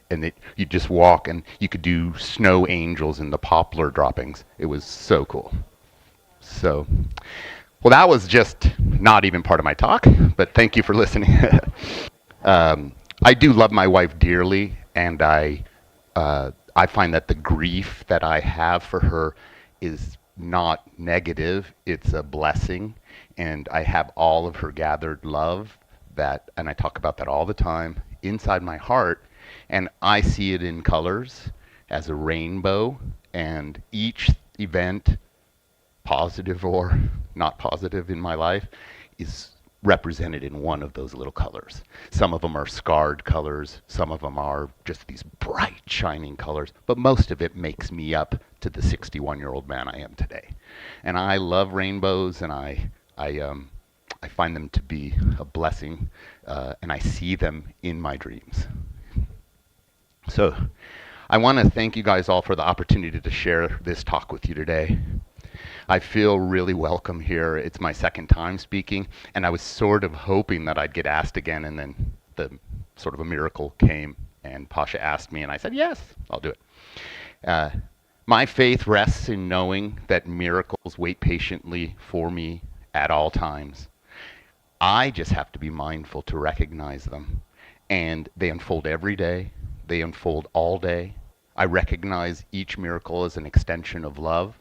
And you just walk and you could do snow angels in the poplar droppings. It was so cool. So, well, that was just not even part of my talk, but thank you for listening. I do love my wife dearly, and I find that the grief that I have for her is not negative, it's a blessing, and I have all of her gathered love that, and I talk about that all the time, inside my heart, and I see it in colors as a rainbow, and each event, positive or not positive in my life, is represented in one of those little colors. Some of them are scarred colors, some of them are just these bright shining colors, but most of it makes me up to the 61-year-old man I am today. And I love rainbows, and I find them to be a blessing, and I see them in my dreams. So I want to thank you guys all for the opportunity to share this talk with you today. I feel really welcome here. It's my second time speaking, and I was sort of hoping that I'd get asked again, and then the sort of a miracle came, and Pasha asked me, and I said, yes, I'll do it. My faith rests in knowing that miracles wait patiently for me at all times. I just have to be mindful to recognize them, and they unfold every day. They unfold all day. I recognize each miracle as an extension of love.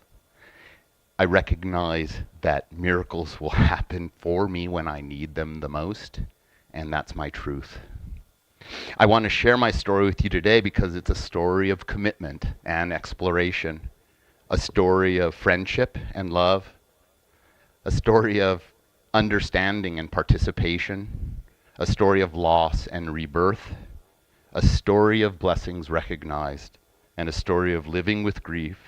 I recognize that miracles will happen for me when I need them the most, and that's my truth. I want to share my story with you today because it's a story of commitment and exploration, a story of friendship and love, a story of understanding and participation, a story of loss and rebirth, a story of blessings recognized, and a story of living with grief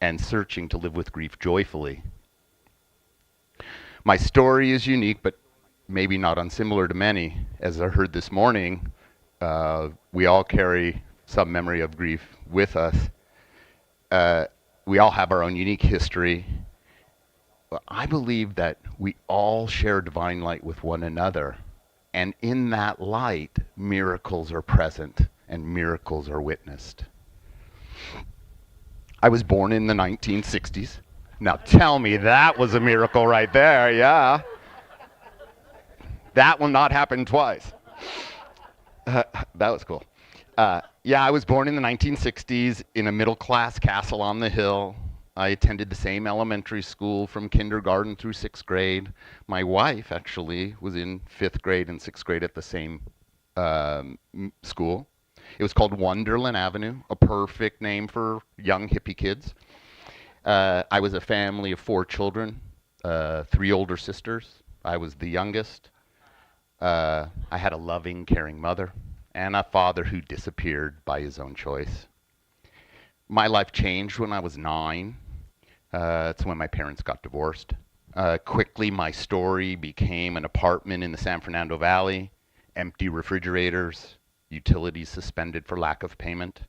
and searching to live with grief joyfully. My story is unique, but maybe not unsimilar to many. As I heard this morning, we all carry some memory of grief with us. We all have our own unique history. But I believe that we all share divine light with one another. And in that light, miracles are present and miracles are witnessed. I was born in the 1960s. Now tell me that was a miracle right there, yeah. That will not happen twice. That was cool. Yeah, I was born in the 1960s in a middle-class castle on the hill. I attended the same elementary school from kindergarten through 6th grade. My wife actually was in 5th grade and 6th grade at the same school. It was called Wonderland Avenue, a perfect name for young hippie kids. I was a family of 4 children, 3 older sisters. I was the youngest. I had a loving, caring mother and a father who disappeared by his own choice. My life changed when I was 9. It's when my parents got divorced. Quickly, my story became an apartment in the San Fernando Valley, empty refrigerators, utilities suspended for lack of payment,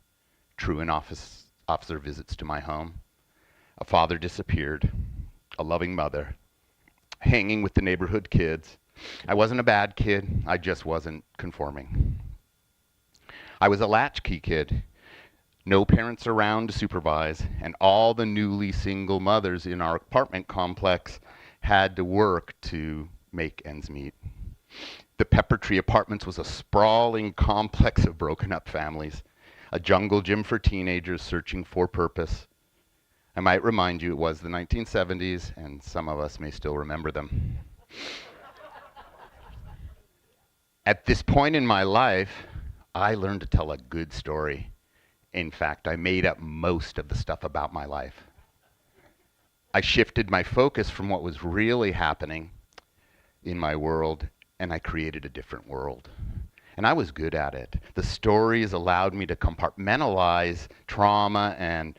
truant officer visits to my home. A father disappeared, a loving mother, hanging with the neighborhood kids. I wasn't a bad kid, I just wasn't conforming. I was a latchkey kid. No parents around to supervise, and all the newly single mothers in our apartment complex had to work to make ends meet. The Pepper Tree Apartments was a sprawling complex of broken up families, a jungle gym for teenagers searching for purpose. I might remind you it was the 1970s, and some of us may still remember them. At this point in my life, I learned to tell a good story. In fact, I made up most of the stuff about my life. I shifted my focus from what was really happening in my world, and I created a different world. And I was good at it. The stories allowed me to compartmentalize trauma and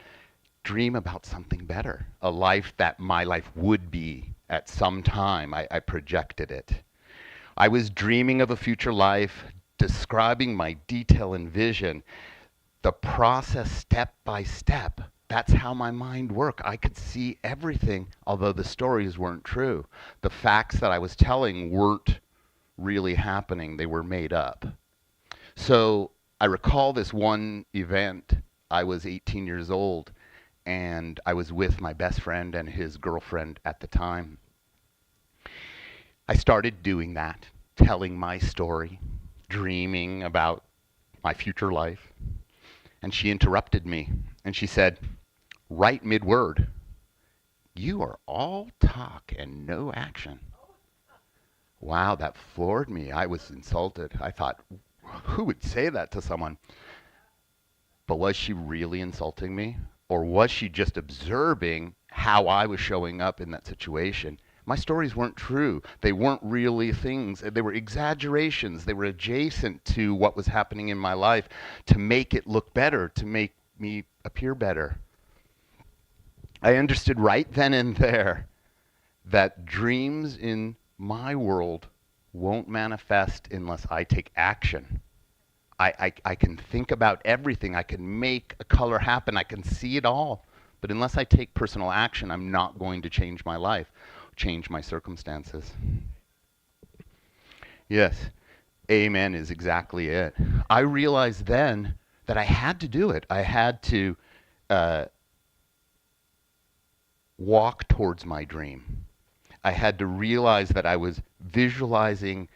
dream about something better, a life that my life would be at some time. I projected it. I was dreaming of a future life, describing my detail and vision, the process step by step. That's how my mind worked. I could see everything, although the stories weren't true. The facts that I was telling weren't really happening. They were made up. So I recall this one event. I was 18 years old, and I was with my best friend and his girlfriend at the time. I started doing that, telling my story, dreaming about my future life. And she interrupted me, and she said, right mid-word, "You are all talk and no action." Wow, that floored me. I was insulted. I thought, who would say that to someone? But was she really insulting me? Or was she just observing how I was showing up in that situation? My stories weren't true. They weren't really things. They were exaggerations. They were adjacent to what was happening in my life to make it look better, to make me appear better. I understood right then and there that dreams in my world won't manifest unless I take action. I can think about everything. I can make a color happen. I can see it all. But unless I take personal action, I'm not going to change my life, change my circumstances. Yes, amen is exactly it. I realized then that I had to do it. I had to walk towards my dream. I had to realize that I was visualizing,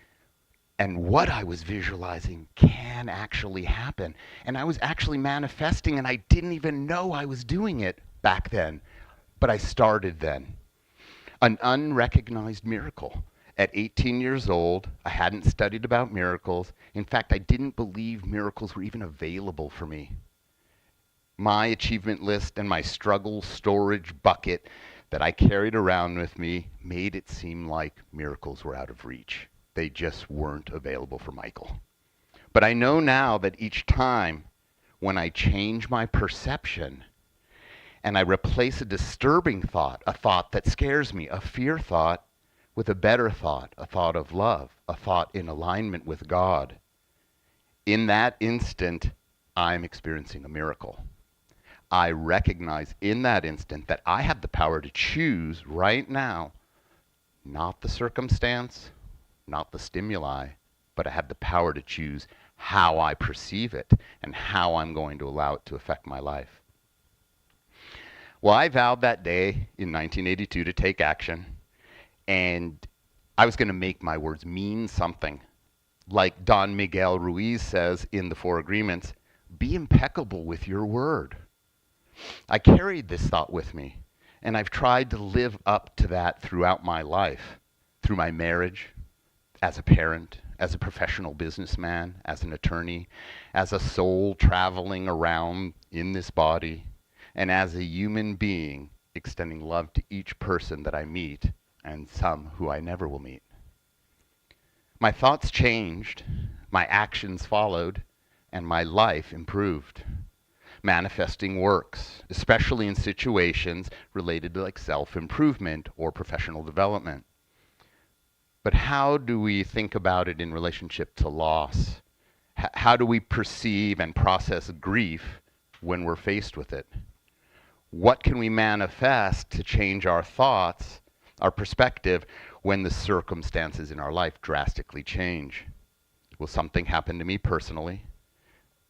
and what I was visualizing can actually happen. And I was actually manifesting, and I didn't even know I was doing it back then. But I started then. An unrecognized miracle. At 18 years old, I hadn't studied about miracles. In fact, I didn't believe miracles were even available for me. My achievement list and my struggle storage bucket that I carried around with me made it seem like miracles were out of reach. They just weren't available for Michael. But I know now that each time when I change my perception and I replace a disturbing thought, a thought that scares me, a fear thought, with a better thought, a thought of love, a thought in alignment with God, in that instant, I'm experiencing a miracle. I recognize in that instant that I have the power to choose right now, not the circumstance, not the stimuli, but I have the power to choose how I perceive it and how I'm going to allow it to affect my life. Well, I vowed that day in 1982 to take action, and I was going to make my words mean something. Like Don Miguel Ruiz says in the Four Agreements, be impeccable with your word. I carried this thought with me, and I've tried to live up to that throughout my life, through my marriage, as a parent, as a professional businessman, as an attorney, as a soul traveling around in this body, and as a human being extending love to each person that I meet and some who I never will meet. My thoughts changed, my actions followed, and my life improved. Manifesting works, especially in situations related to like self-improvement or professional development. But how do we think about it in relationship to loss? How do we perceive and process grief when we're faced with it? What can we manifest to change our thoughts, our perspective, when the circumstances in our life drastically change? Well, something happened to me personally.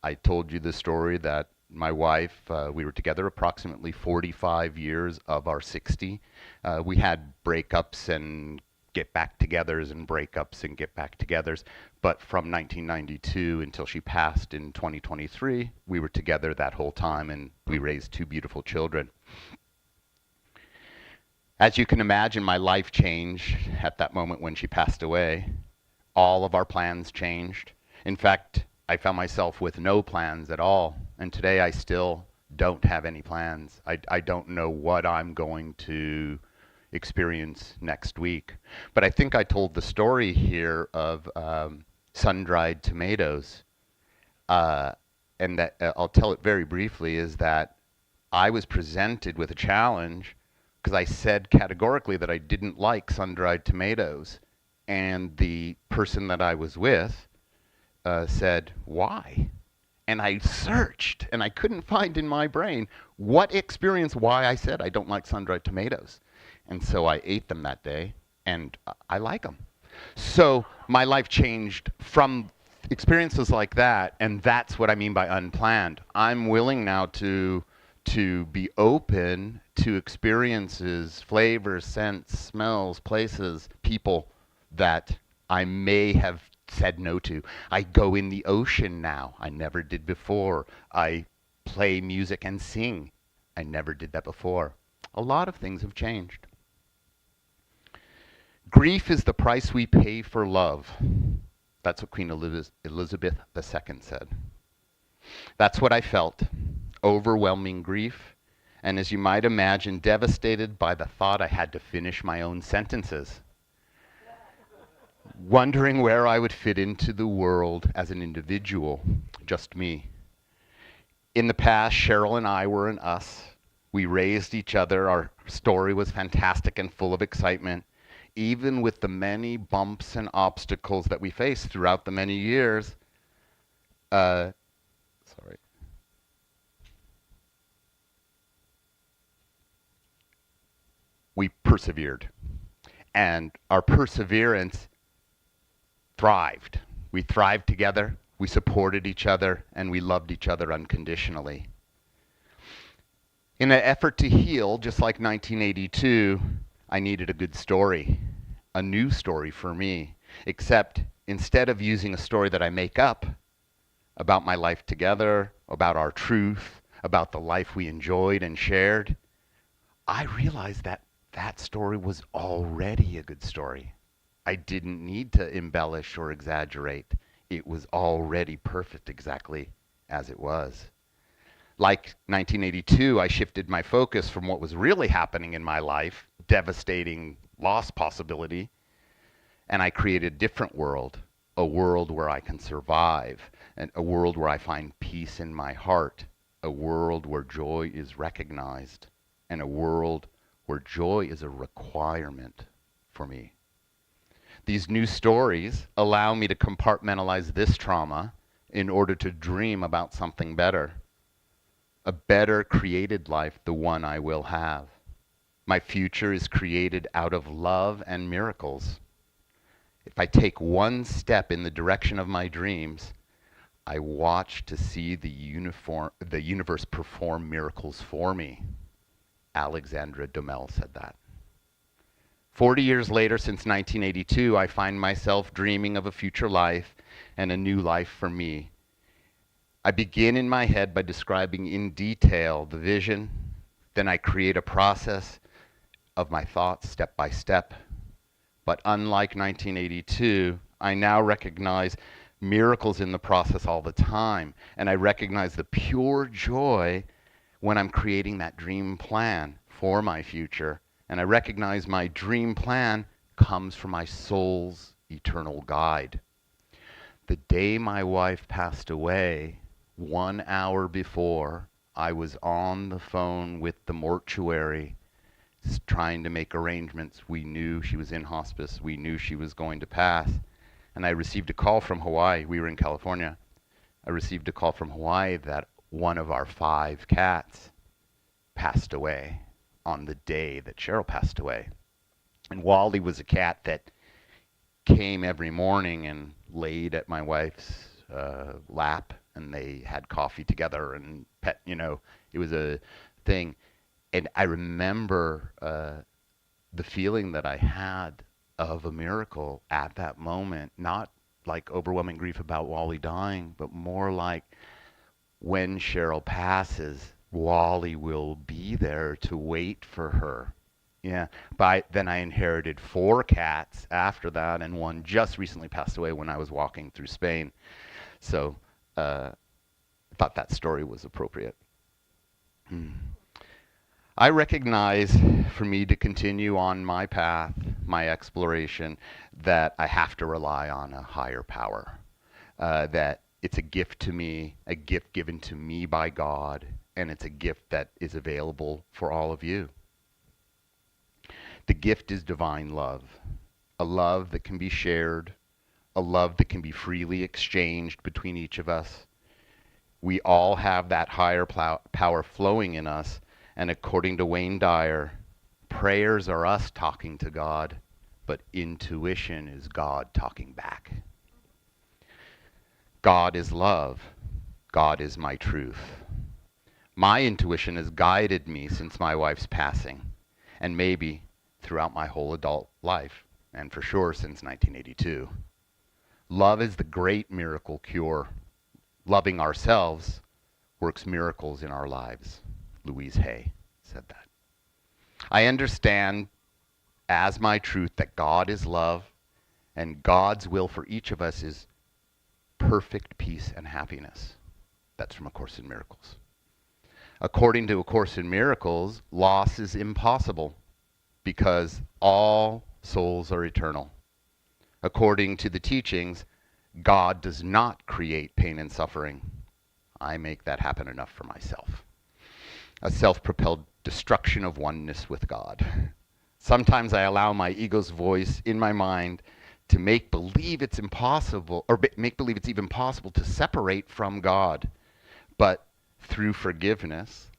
I told you the story that my wife, we were together approximately 45 years of our 60. We had breakups and get back togethers and breakups and get back togethers. But from 1992 until she passed in 2023, we were together that whole time and we raised 2 beautiful children. As you can imagine, my life changed at that moment when she passed away. All of our plans changed. In fact, I found myself with no plans at all. And today I still don't have any plans. I don't know what I'm going to experience next week. But I think I told the story here of sun-dried tomatoes. And that I'll tell it very briefly, is that I was presented with a challenge because I said categorically that I didn't like sun-dried tomatoes. And the person that I was with said, why? And I searched, and I couldn't find in my brain what experience why I said I don't like sun-dried tomatoes. And so I ate them that day, and I like them. So my life changed from experiences like that, and that's what I mean by unplanned. I'm willing now to be open to experiences, flavors, scents, smells, places, people that I may have said no to. I go in the ocean now. I never did before. I play music and sing. I never did that before. A lot of things have changed. Grief is the price we pay for love. That's what Queen Elizabeth II said. That's what I felt. Overwhelming grief. And as you might imagine, devastated by the thought I had to finish my own sentences. Wondering where I would fit into the world as an individual, just me. In the past, Cheryl and I were an us. We raised each other. Our story was fantastic and full of excitement, even with the many bumps and obstacles that we faced throughout the many years. We persevered. And our perseverance thrived. We thrived together, we supported each other, and we loved each other unconditionally. In an effort to heal, just like 1982, I needed a good story, a new story for me, except instead of using a story that I make up about my life together, about our truth, about the life we enjoyed and shared, I realized that that story was already a good story. I didn't need to embellish or exaggerate. It was already perfect exactly as it was. Like 1982, I shifted my focus from what was really happening in my life, devastating loss possibility, and I created a different world, a world where I can survive, and a world where I find peace in my heart, a world where joy is recognized, and a world where joy is a requirement for me. These new stories allow me to compartmentalize this trauma in order to dream about something better, a better created life, the one I will have. My future is created out of love and miracles. If I take one step in the direction of my dreams, I watch to see the universe perform miracles for me. Alexandra Domel said that. 40 years later, since 1982, I find myself dreaming of a future life and a new life for me. I begin in my head by describing in detail the vision, then I create a process of my thoughts step by step. But unlike 1982, I now recognize miracles in the process all the time. And I recognize the pure joy when I'm creating that dream plan for my future. And I recognize my dream plan comes from my soul's eternal guide. The day my wife passed away, 1 hour before, I was on the phone with the mortuary trying to make arrangements. We knew she was in hospice. We knew she was going to pass. And I received a call from Hawaii. We were in California. I received a call from Hawaii that one of our 5 cats passed away on the day that Cheryl passed away. And Wally was a cat that came every morning and laid at my wife's lap, and they had coffee together and pet, it was a thing. And I remember the feeling that I had of a miracle at that moment, not like overwhelming grief about Wally dying, but more like when Cheryl passes, Wally will be there to wait for her. Yeah, but then I inherited 4 cats after that, and one just recently passed away when I was walking through Spain. So I thought that story was appropriate. I recognize for me to continue on my path, my exploration, that I have to rely on a higher power, that it's a gift to me, a gift given to me by God, and it's a gift that is available for all of you. The gift is divine love, a love that can be shared, a love that can be freely exchanged between each of us. We all have that higher power flowing in us, and according to Wayne Dyer, prayers are us talking to God, but intuition is God talking back. God is love. God is my truth. My intuition has guided me since my wife's passing, and maybe throughout my whole adult life, and for sure since 1982. Love is the great miracle cure. Loving ourselves works miracles in our lives. Louise Hay said that. I understand as my truth that God is love, and God's will for each of us is perfect peace and happiness. That's from A Course in Miracles. According to A Course in Miracles, loss is impossible because all souls are eternal. According to the teachings, God does not create pain and suffering. I make that happen enough for myself. A self-propelled destruction of oneness with God. Sometimes I allow my ego's voice in my mind to make believe it's impossible, or make believe it's even possible to separate from God. But through forgiveness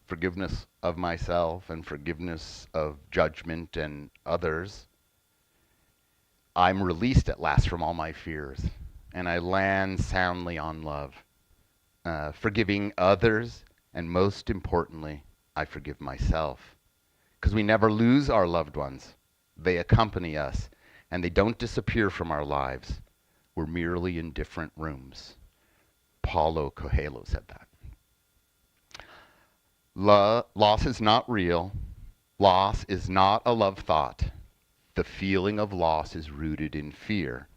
of myself and forgiveness of judgment and others, I'm released at last from all my fears, and I land soundly on love, forgiving others, and most importantly, I forgive myself. Because we never lose our loved ones. They accompany us, and they don't disappear from our lives. We're merely in different rooms. Paulo Coelho said that. Loss is not real. Loss is not a love thought. The feeling of loss is rooted in fear,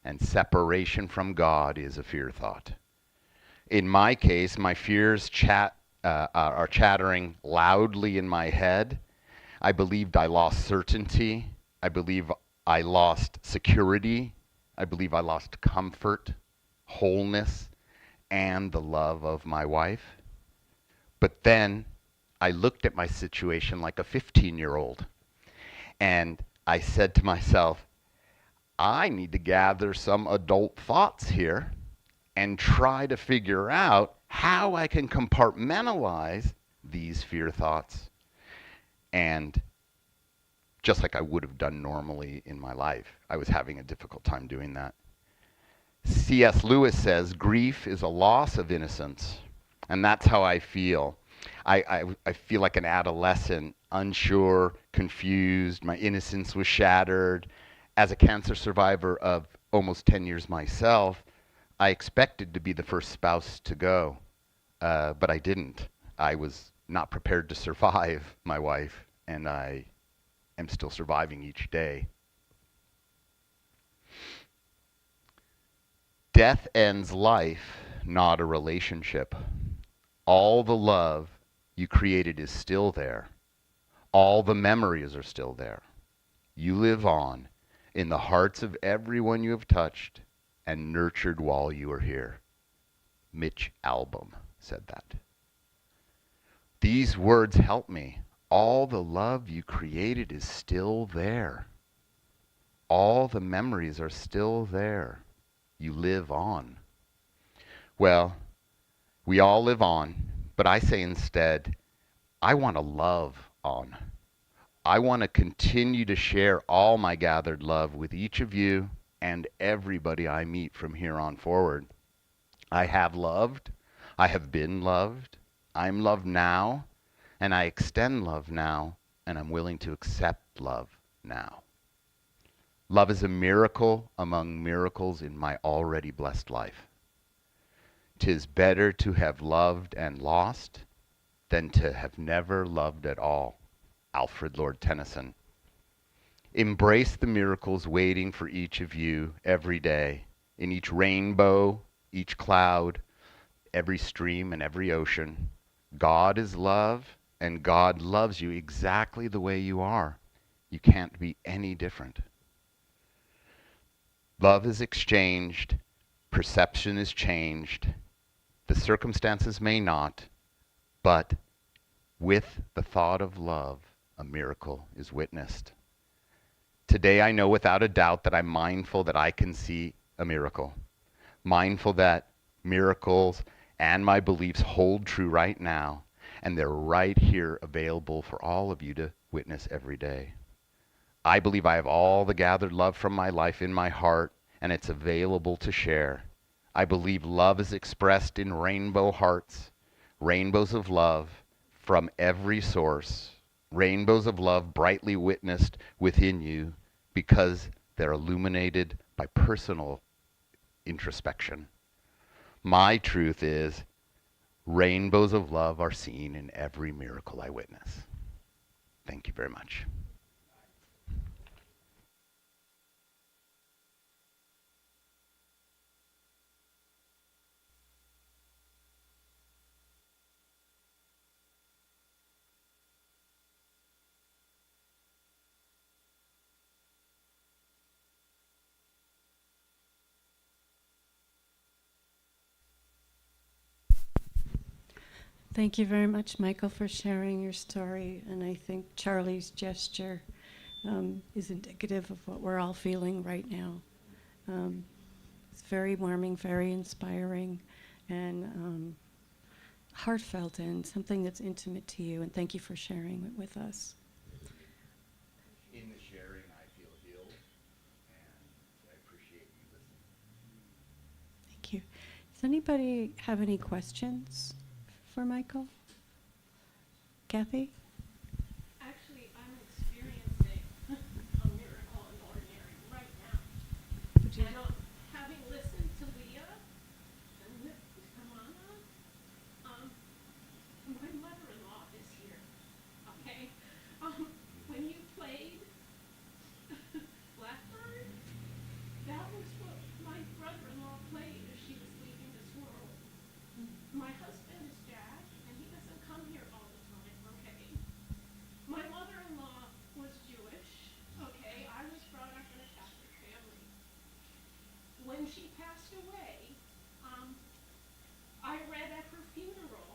and separation from God is a fear thought. In my case, my fears are chattering loudly in my head. I believed I lost certainty. I believe I lost security. I believe I lost comfort, wholeness, and the love of my wife. But then I looked at my situation like a 15-year-old, and I said to myself, I need to gather some adult thoughts here and try to figure out how I can compartmentalize these fear thoughts. And just like I would have done normally in my life, I was having a difficult time doing that. C.S. Lewis says, grief is a loss of innocence. And that's how I feel. I feel like an adolescent, unsure, confused. My innocence was shattered. As a cancer survivor of almost 10 years myself, I expected to be the first spouse to go, but I didn't. I was not prepared to survive my wife, and I am still surviving each day. Death ends life, not a relationship. All the love you created is still there. All the memories are still there. You live on in the hearts of everyone you have touched and nurtured while you were here. Mitch Albom said that. These words help me. All the love you created is still there. All the memories are still there. You live on. Well, we all live on, but I say instead, I want to love on. I want to continue to share all my gathered love with each of you and everybody I meet from here on forward. I have loved, I have been loved, I'm loved now, and I extend love now, and I'm willing to accept love now. Love is a miracle among miracles in my already blessed life. 'Tis better to have loved and lost than to have never loved at all. Alfred Lord Tennyson. Embrace the miracles waiting for each of you every day, in each rainbow, each cloud, every stream and every ocean. God is love, and God loves you exactly the way you are. You can't be any different. Love is exchanged, perception is changed. The circumstances may not, but with the thought of love, a miracle is witnessed. Today I know without a doubt that I'm mindful that I can see a miracle. Mindful that miracles and my beliefs hold true right now, and they're right here available for all of you to witness every day. I believe I have all the gathered love from my life in my heart, and it's available to share. I believe love is expressed in rainbow hearts, rainbows of love from every source, rainbows of love brightly witnessed within you because they're illuminated by personal introspection. My truth is rainbows of love are seen in every miracle I witness. Thank you very much. Thank you very much, Michael, for sharing your story. And I think Charlie's gesture is indicative of what we're all feeling right now. It's very warming, very inspiring, and heartfelt, and something that's intimate to you. And thank you for sharing it with us. In the sharing, I feel healed, and I appreciate you listening. Thank you. Does anybody have any questions for Michael? Kathy? Actually, I'm experiencing a miracle in ordinary right now. And having listened to Leah and Kamana, my mother-in-law is here. Okay? When you played Blackbird, that was what my brother-in-law played as she was leaving this world. My husband is Jack, and he doesn't come here all the time, okay? My mother-in-law was Jewish, okay? I was brought up in a Catholic family. When she passed away, I read at her funeral,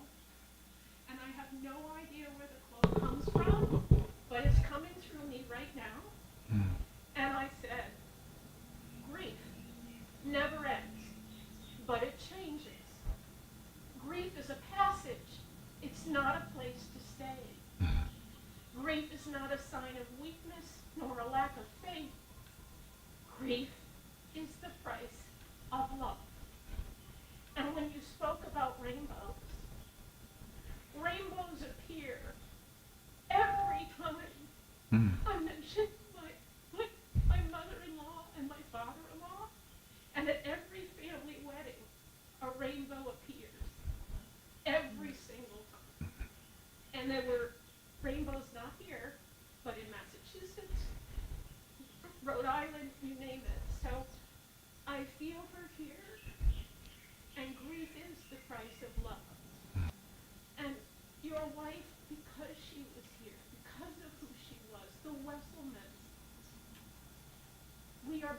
and I have no idea where the quote comes from, but it's coming through me right now. And I said, grief never ends, but it changes. Grief is a passage. It's not a place to stay. Grief is not a sign of weakness nor a lack of faith. Grief is the price of love. And when you spoke about rainbows, rainbows appear every time I mention my mother-in-law and my father-in-law. And at every family wedding, a rainbow appears. Every single time. And there were rainbows not here, but in Massachusetts, Rhode Island, you name it. So I feel her here.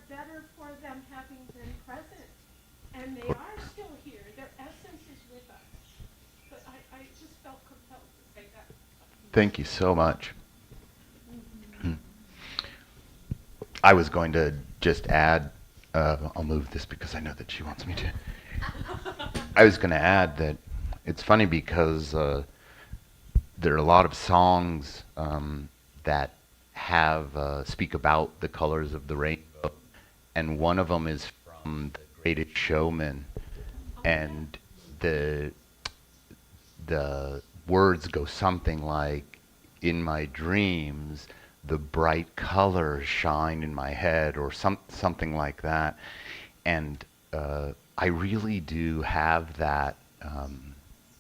better for them having been present. And they are still here. Their essence is with us. But I just felt compelled to say that. Thank you so much. I was going to just add, I'll move this because I know that she wants me to. I was going to add that it's funny because there are a lot of songs that have speak about the colors of the rainbow, and one of them is from The Greatest Showman, and the words go something like, "In my dreams, the bright colors shine in my head," or something like that. And I really do have that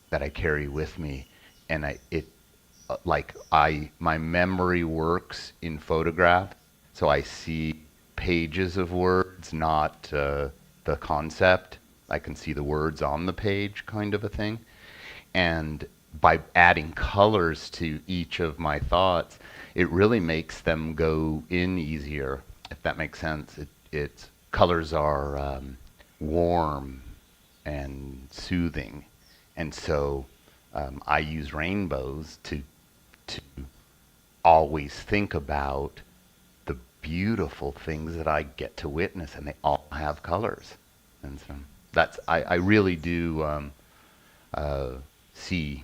that I carry with me, and my memory works in photograph, so I see pages of words, not the concept. I can see the words on the page, kind of a thing. And by adding colors to each of my thoughts, it really makes them go in easier, if that makes sense. Colors are warm and soothing, and so I use rainbows to always think about the beautiful things that I get to witness, and they all have colors. And so I really do see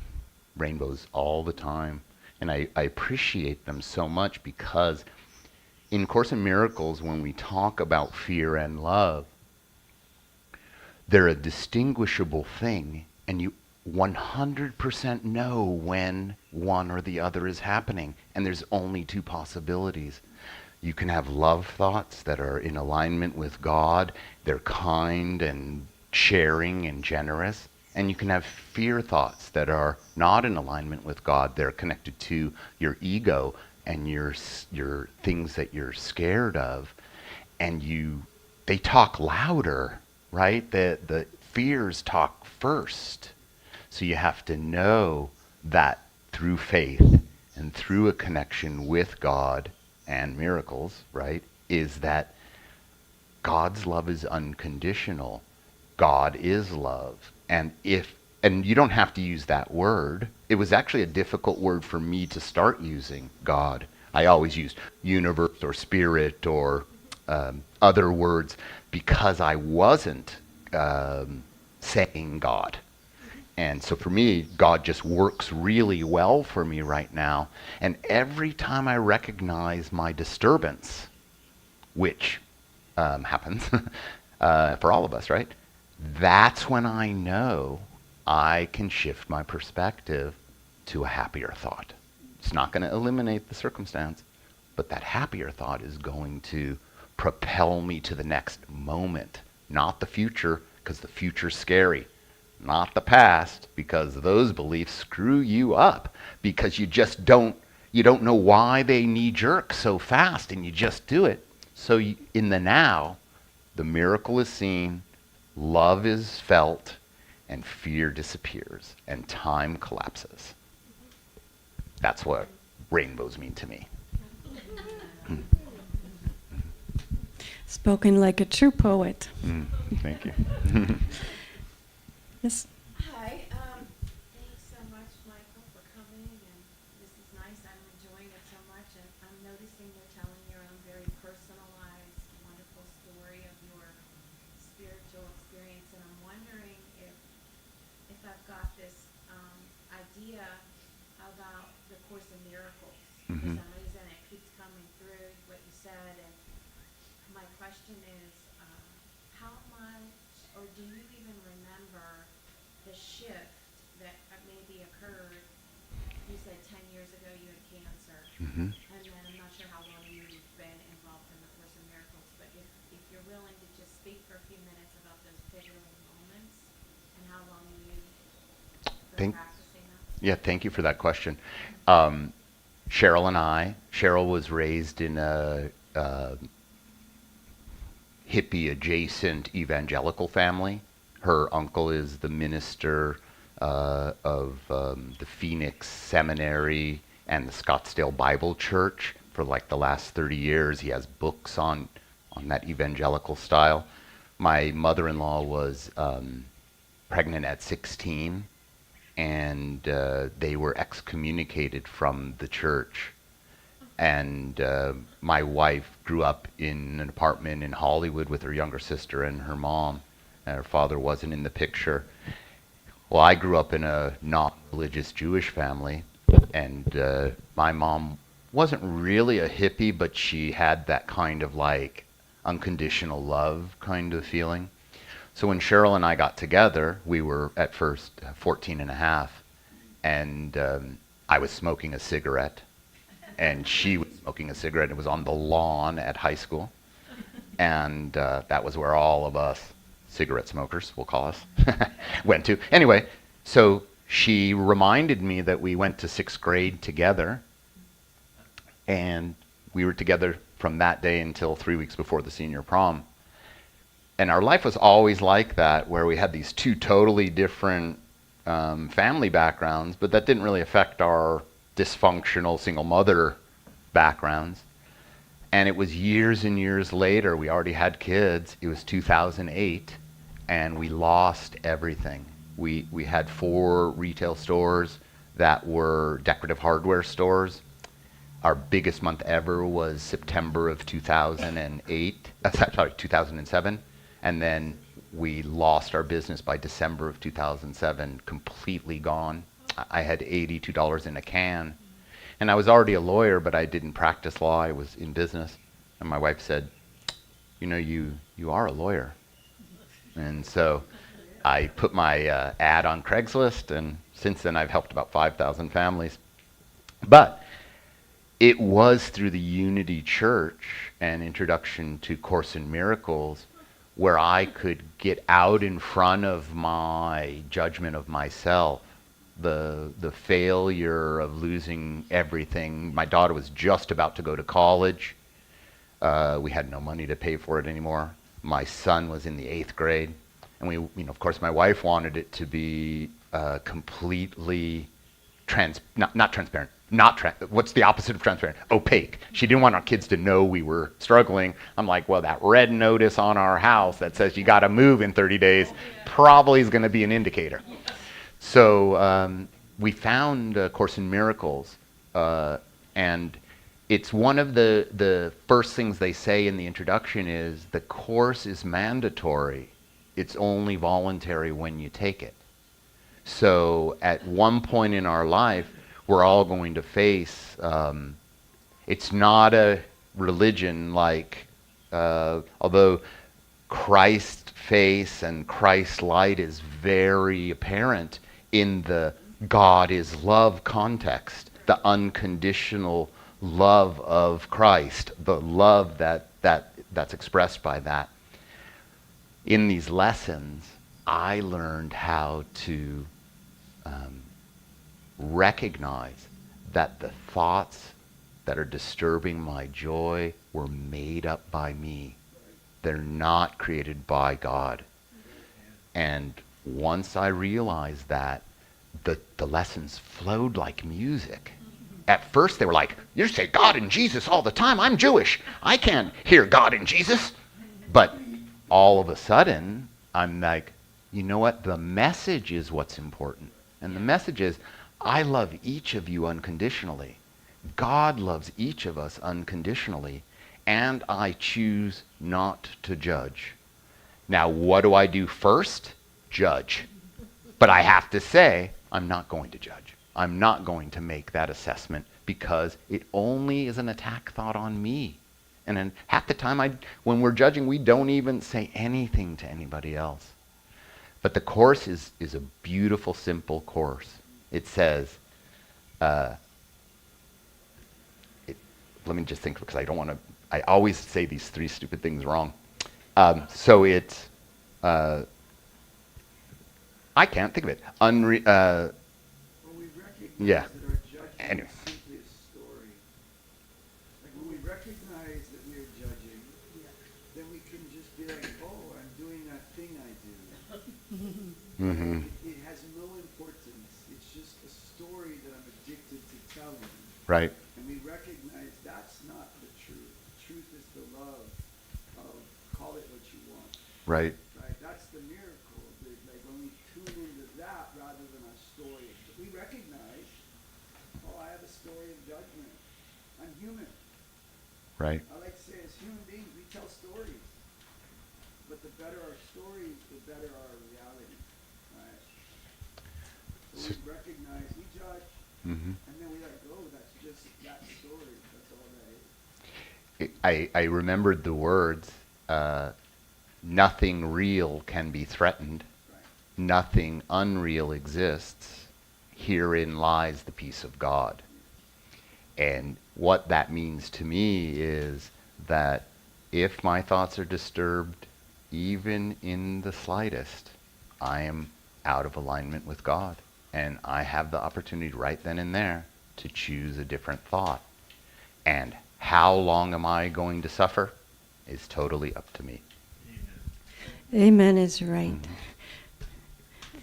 rainbows all the time, and I appreciate them so much because in Course in Miracles, when we talk about fear and love, they're a distinguishable thing, and you 100% know when one or the other is happening, and there's only two possibilities. You can have love thoughts that are in alignment with God, they're kind and sharing and generous, and you can have fear thoughts that are not in alignment with God, they're connected to your ego and your things that you're scared of, and they talk louder, right? The fears talk first. So you have to know that through faith and through a connection with God and miracles, right, is that God's love is unconditional. God is love. And you don't have to use that word. It was actually a difficult word for me to start using, God. I always used universe or spirit or other words because I wasn't saying God. And so for me, God just works really well for me right now. And every time I recognize my disturbance, which happens for all of us, right? That's when I know I can shift my perspective to a happier thought. It's not going to eliminate the circumstance, but that happier thought is going to propel me to the next moment, not the future, because the future's scary. Not the past, because those beliefs screw you up, because you don't know why they knee-jerk so fast, and you just do it. So in the now, the miracle is seen, love is felt, and fear disappears, and time collapses. That's what rainbows mean to me. Spoken like a true poet. Thank you. Yes. Hi. Thanks so much, Michael, for coming. And this is nice. I'm enjoying it so much. And I'm noticing you're telling your own very personalized, wonderful story of your spiritual experience. And I'm wondering if I've got this idea about the Course in Miracles. For some reason, it keeps coming through what you said. And my question is, how much, or do you even remember the shift that maybe occurred? You said 10 years ago you had cancer, and then I'm not sure how long you've been involved in the Course in Miracles, but if you're willing to just speak for a few minutes about those pivotal moments and how long you've been practicing that. Yeah, thank you for that question. Cheryl was raised in a hippie-adjacent evangelical family. Her uncle is the minister of the Phoenix Seminary and the Scottsdale Bible Church for like the last 30 years. He has books on on that evangelical style. My mother-in-law was pregnant at 16, and they were excommunicated from the church. And my wife grew up in an apartment in Hollywood with her younger sister and her mom. And her father wasn't in the picture. Well, I grew up in a not-religious Jewish family, and my mom wasn't really a hippie, but she had that kind of like unconditional love kind of feeling. So when Cheryl and I got together, we were at first 14 and a half, and I was smoking a cigarette, and she was smoking a cigarette. It was on the lawn at high school, and that was where all of us cigarette smokers, we'll call us, went to. Anyway, so she reminded me that we went to 6th grade together, and we were together from that day until 3 weeks before the senior prom. And our life was always like that, where we had these two totally different family backgrounds, but that didn't really affect our dysfunctional single mother backgrounds. And it was years and years later, we already had kids, it was 2008, and we lost everything. We had 4 retail stores that were decorative hardware stores. Our biggest month ever was September of 2008, 2007. And then we lost our business by December of 2007, completely gone. I had $82 in a can. And I was already a lawyer, but I didn't practice law. I was in business. And my wife said, you know, you are a lawyer. And so I put my ad on Craigslist, and since then I've helped about 5,000 families. But it was through the Unity Church and introduction to Course in Miracles where I could get out in front of my judgment of myself, the failure of losing everything. My daughter was just about to go to college. We had no money to pay for it anymore. My son was in the 8th grade. And we, of course, my wife wanted it to be completely not transparent. What's the opposite of transparent? Opaque. She didn't want our kids to know we were struggling. I'm like, well, that red notice on our house that says you got to move in 30 days probably is going to be an indicator. So we found A Course in Miracles, and it's one of the first things they say in the introduction is the course is mandatory. It's only voluntary when you take it. So at one point in our life, we're all going to face, it's not a religion like, although Christ's face and Christ's light is very apparent in the God is love context, the unconditional love of Christ, the love that's expressed by that. In these lessons, I learned how to recognize that the thoughts that are disturbing my joy were made up by me. They're not created by God. And once I realized that, the lessons flowed like music. At first they were like, you say God and Jesus all the time. I'm Jewish. I can't hear God and Jesus. But all of a sudden, I'm like, you know what? The message is what's important. And the message is, I love each of you unconditionally. God loves each of us unconditionally. And I choose not to judge. Now, what do I do first? Judge. But I have to say, I'm not going to judge. I'm not going to make that assessment because it only is an attack thought on me. And then half the time, when we're judging, we don't even say anything to anybody else. But the Course is a beautiful, simple Course. It says, let me just think because I don't want to, I always say these 3 stupid things wrong. So it's, I can't think of it. Yeah. Anyway. Simply a story. Like when we recognize that we are judging, then we can just be like, oh, I'm doing that thing I do. Mm-hmm. It has no importance. It's just a story that I'm addicted to telling. Right. And we recognize that's not the truth. The truth is the love of Right. Right. That's the miracle. Like when we tune into that rather than a story. We recognize, oh, I have a story of judgment. I'm human. Right. I like to say, as human beings, we tell stories. But the better our stories, the better our reality. Right? So we recognize, we judge, and then we let go. That's just that story. That's all that is. I remembered the words, nothing real can be threatened. Nothing unreal exists. Herein lies the peace of God. And what that means to me is that if my thoughts are disturbed, even in the slightest, I am out of alignment with God. And I have the opportunity right then and there to choose a different thought. And how long am I going to suffer is totally up to me. Amen is right.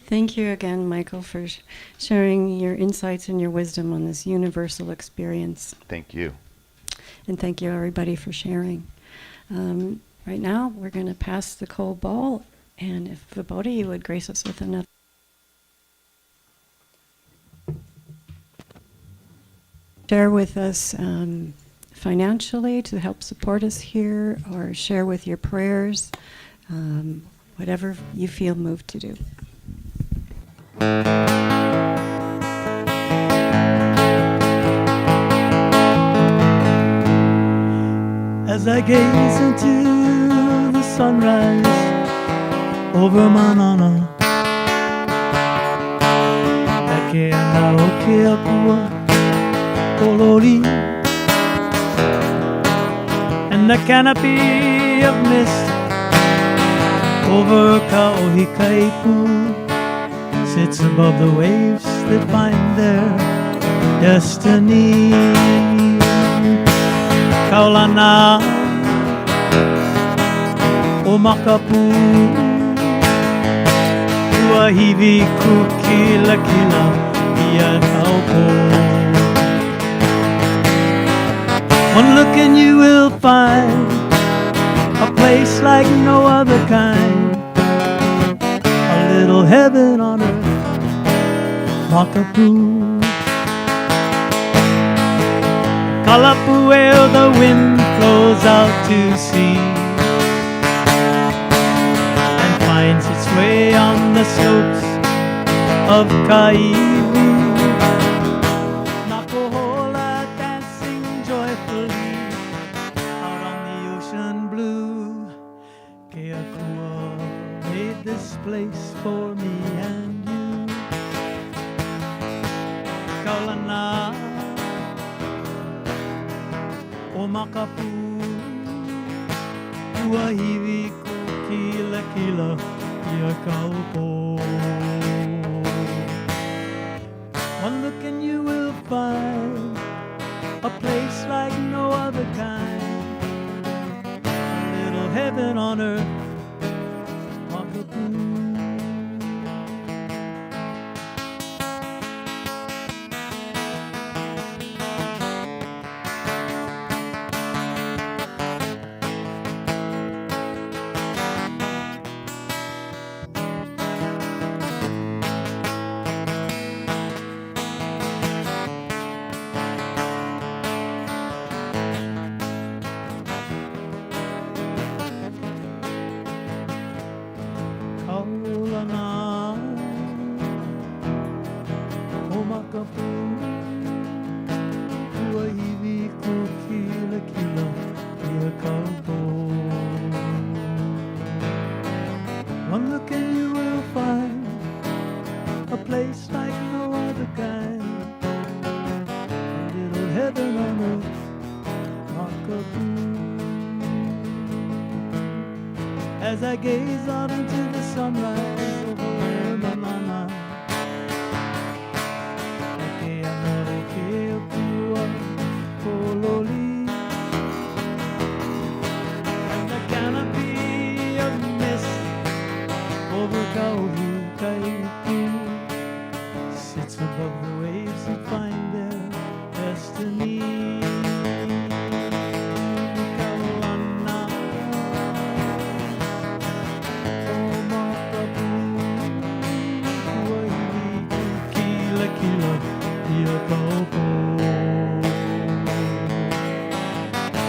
Thank you again, Michael, for sharing your insights and your wisdom on this universal experience. Thank you. And thank you, everybody, for sharing. Right now, we're going to pass the cold ball, and if Vibodha, you would grace us with another. Share with us financially to help support us here, or share with your prayers, whatever you feel moved to do. As I gaze into the sunrise over Manana, Eke ana o ke akua kolori, and the canopy of mist over Kaohikaipu sits above the waves that find their destiny. Kaulana o Makapu Uahivi kukila kila ia kaupo. One look and you will find a place like no other kind, a little heaven on earth, Makapu. Kalapu, where the wind flows out to sea and finds its way on the slopes of Kaiwi. Napohola dancing joyfully out on the ocean blue. Keakua made this place for me and you. Kaulana o Makapu Uahiwi ko kila kila ia kaupo. One look and you will find a place like no other kind, a little heaven on earth, Makapu. Kaulana o Makapu Uahiwi ko kila kila ia kaupo. One look and you will find a place like no other kind, a little heaven on earth, Makapu. As I gaze out into the sunrise over Manana, Eke ana o ke akua kololi, and the canopy of mist over Kaohikaipu sits above the waves that find their destiny.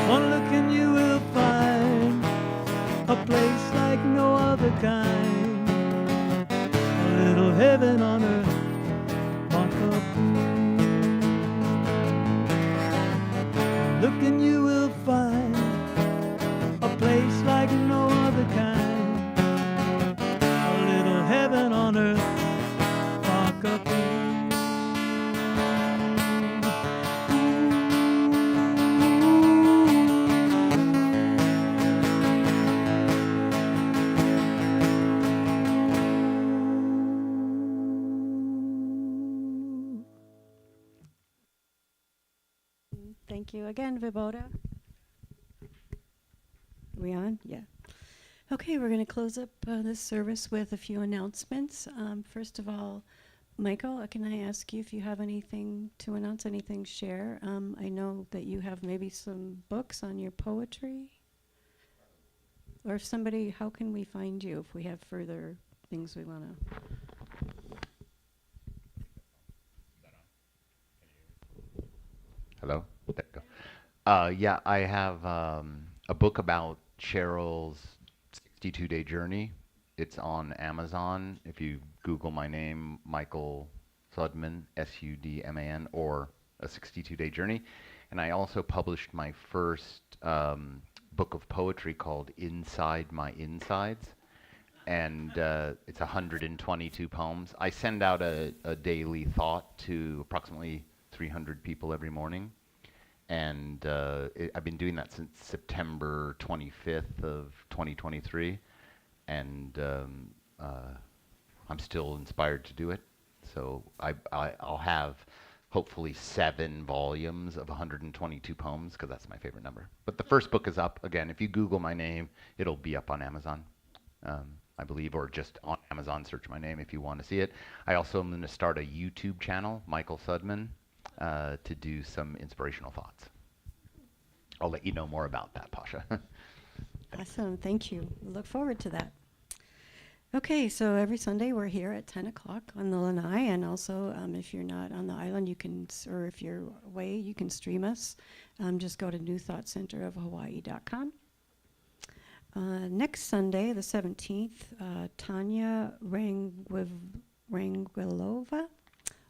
One look and you will find a place like no other kind. A little heaven on earth, Makapu. Look and you will find a place like no other kind. A little heaven on earth, Makapu. Thank you again, Vibodha. We on? Yeah. Okay, we're going to close up this service with a few announcements. First of all, Michael, can I ask you if you have anything to announce, anything share? I know that you have maybe some books on your poetry. Or if somebody, how can we find you if we have further things we want to... Hello? There you go. Yeah, I have a book about Cheryl's 62-day journey. It's on Amazon. If you Google my name, Michael Sudman, Sudman, or a 62-day journey. And I also published my first book of poetry called Inside My Insides. And it's 122 poems. I send out a daily thought to approximately 300 people every morning. And I've been doing that since September 25th of 2023. And I'm still inspired to do it. So I'll have hopefully 7 volumes of 122 poems, because that's my favorite number. But the first book is up. Again, if you Google my name, it'll be up on Amazon, I believe, or just on Amazon, search my name if you want to see it. I also am going to start a YouTube channel, Michael Sudman, to do some inspirational thoughts. I'll let you know more about that, Pasha. Awesome, thank you. We look forward to that. Okay, so every Sunday we're here at 10 o'clock on the Lanai, and also if you're not on the island, you can, or if you're away, you can stream us. Just go to newthoughtcenterofhawaii.com. Next Sunday, the 17th, Tanya Rangwilova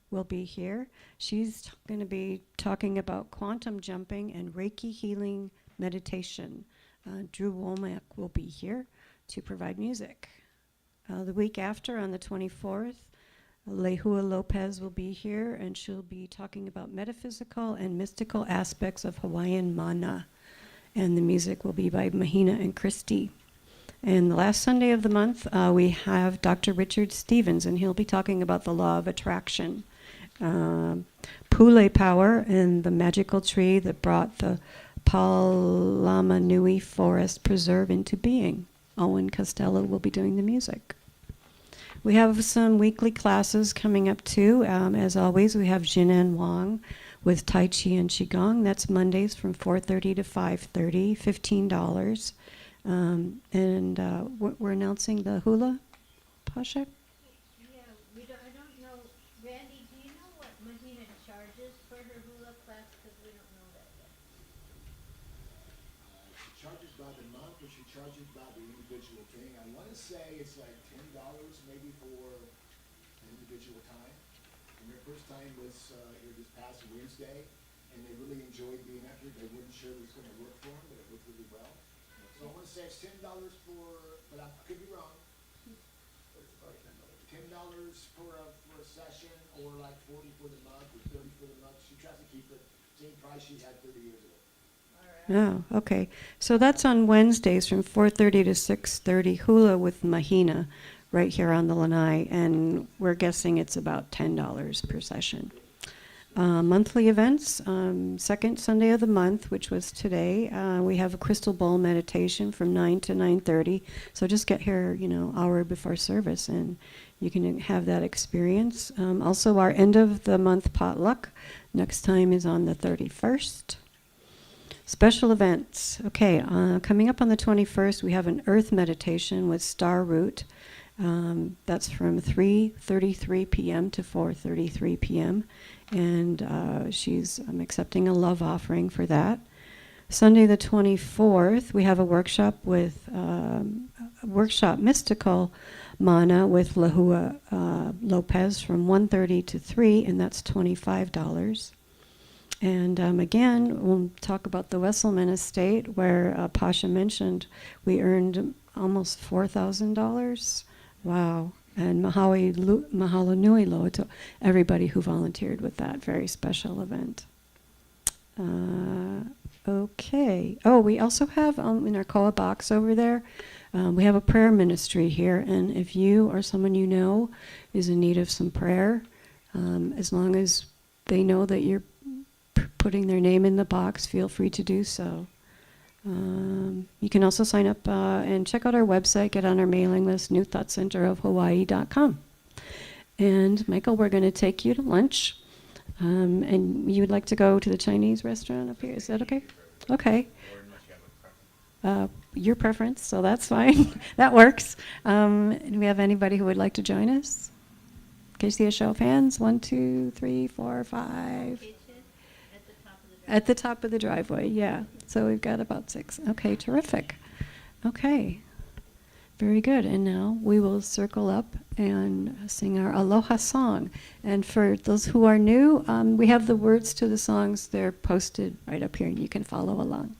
will be here. She's going to be talking about quantum jumping and Reiki healing meditation. Drew Womack will be here to provide music. The week after, on the 24th, Lehua Lopez will be here, and she'll be talking about metaphysical and mystical aspects of Hawaiian mana. And the music will be by Mahina and Christie. And the last Sunday of the month, we have Dr. Richard Stevens, and he'll be talking about the law of attraction. Pule power and the magical tree that brought the Palamanui Forest Preserve into being. Owen Costello will be doing the music. We have some weekly classes coming up too. As always, we have Jinan Wang with Tai Chi and Qigong. That's Mondays from 4:30 to 5:30, $15. We're announcing the hula, Pasha? Yeah, I don't know. Randy, do you know what Mahina charges for her hula class? Because we don't know that yet. She charges by the month, or she charges by the individual thing. I want to say it's like $10 maybe for an individual time. And their first time was here this past Wednesday, and they really enjoyed being up here. They weren't sure it was going to work for them, but it worked really well. So I want to say it's $10 for, but I could be wrong. $10 for a session, or like 40 for the month, or 30 for the month. She tries to keep it same price she had 30 years ago. Oh, okay. So that's on Wednesdays from 4:30 to 6:30, hula with Mahina, right here on the Lanai, and we're guessing it's about $10 per session. Monthly events, second Sunday of the month, which was today, we have a crystal bowl meditation from 9 to 9:30. So just get here, hour before service, and you can have that experience. Also, our end of the month potluck next time is on the 31st. Special events. Okay, coming up on the 21st, we have an earth meditation with Star Root. That's from 3:33 p.m. to 4:33 p.m. And I'm accepting a love offering for that. Sunday the 24th, we have a workshop with workshop Mystical Mana with Lahua Lopez from 1:30 to 3, and that's $25. And again, we'll talk about the Wesselman estate, where Pasha mentioned we earned almost $4,000. Wow. And mahalo nui loa to everybody who volunteered with that very special event. Okay. Oh, we also have in our koa box over there, we have a prayer ministry here. And if you or someone you know is in need of some prayer, as long as they know that you're putting their name in the box, feel free to do so. You can also sign up and check out our website, get on our mailing list, newthoughtcenterofhawaii.com. And Michael, we're going to take you to lunch. And you would like to go to the Chinese restaurant up here? Is that okay? Okay. Your preference, so that's fine. That works. Do we have anybody who would like to join us? Can you see a show of hands? 1, 2, 3, 4, 5. At the top of the driveway, yeah. So we've got about 6. Okay, terrific. Okay. Very good. And now we will circle up and sing our Aloha song. And for those who are new, we have the words to the songs. They're posted right up here, and you can follow along.